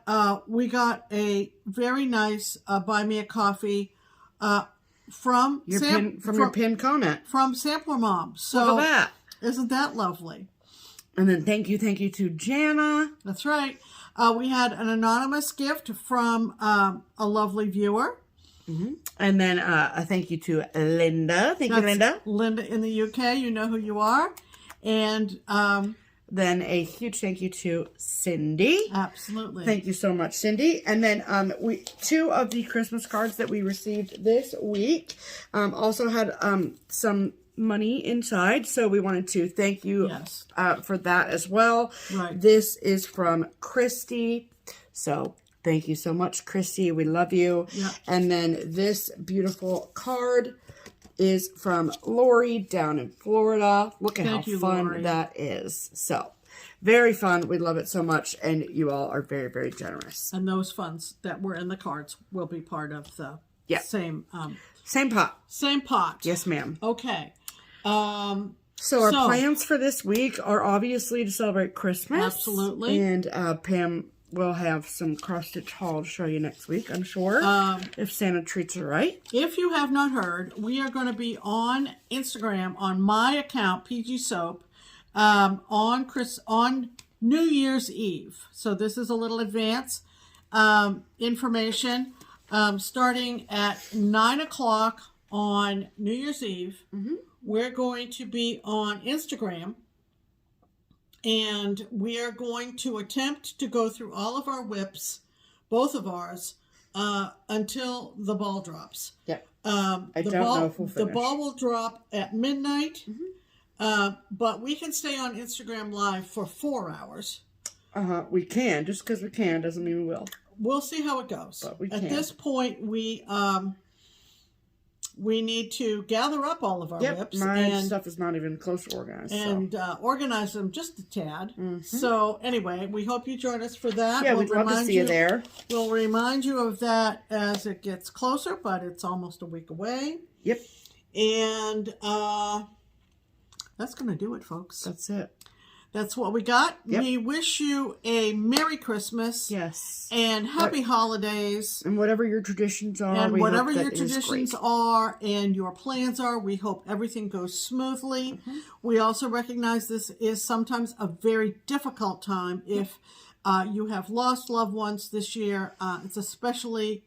we got a very nice Buy Me a Coffee from your pinned comment from Sampler Mom. So look at that. Isn't that lovely? And then thank you to Jana. That's right. We had an anonymous gift from a lovely viewer. And then a thank you to Linda. Thank you, Linda. Linda in the UK. You know who you are. And then a huge thank you to Cindy. Absolutely. Thank you so much, Cindy. And then two of the Christmas cards that we received this week also had some money inside, so we wanted to thank you for that as well. Right. This is from Christy, so thank you so much, Christy. We love you. Yeah. And then this beautiful card is from Lori down in Florida. Look at how fun Lori. That is. So very fun. We love it so much, and you all are very, very generous. And those funds that were in the cards will be part of the same pot. Same pot. Yes, ma'am. Okay. So our plans for this week are obviously to celebrate Christmas. Absolutely. And Pam will have some cross-stitch haul to show you next week, I'm sure, if Santa treats her right. If you have not heard, we are going to be on Instagram on my account, pgsoap, on New Year's Eve. So this is a little advance information. Starting at 9 o'clock on New Year's Eve, we're going to be on Instagram, and we are going to attempt to go through all of our whips, both of ours, until the ball drops. Yep. I don't know if we'll finish. The ball will drop at midnight, but we can stay on Instagram Live for 4 hours. We can. Just because we can doesn't mean we will. We'll see how it goes. But we can. At this point, we need to gather up all of our whips. My stuff is not even close to organized. And organize them just a tad. So anyway, we hope you join us for that. Yeah, we'd love to see you there. We'll remind you of that as it gets closer, but it's almost a week away. Yep. And that's going to do it, folks. That's it. That's what we got. Yep. We wish you a Merry Christmas. Yes. And Happy Holidays. And whatever your traditions are. And whatever your traditions are and your plans are, we hope everything goes smoothly. We also recognize this is sometimes a very difficult time. If you have lost loved ones this year, it's especially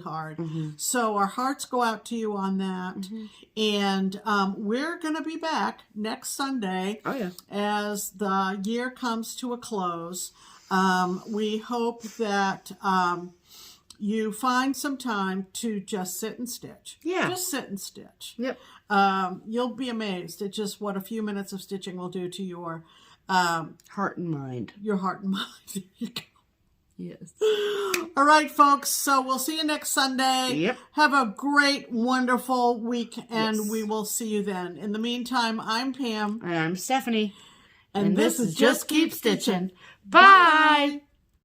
hard. So our hearts go out to you on that. And we're going to be back next Sunday as the year comes to a close. We hope that you find some time to just sit and stitch. Yeah. Just sit and stitch. Yep. You'll be amazed at just what a few minutes of stitching will do to your heart and mind. Your heart and mind. There you go. Yes. All right, folks. So we'll see you next Sunday. Yep. Have a great, wonderful week, and we will see you then. In the meantime, I'm Pam. And I'm Stephanie. And this is Just Keep Stitching. Bye.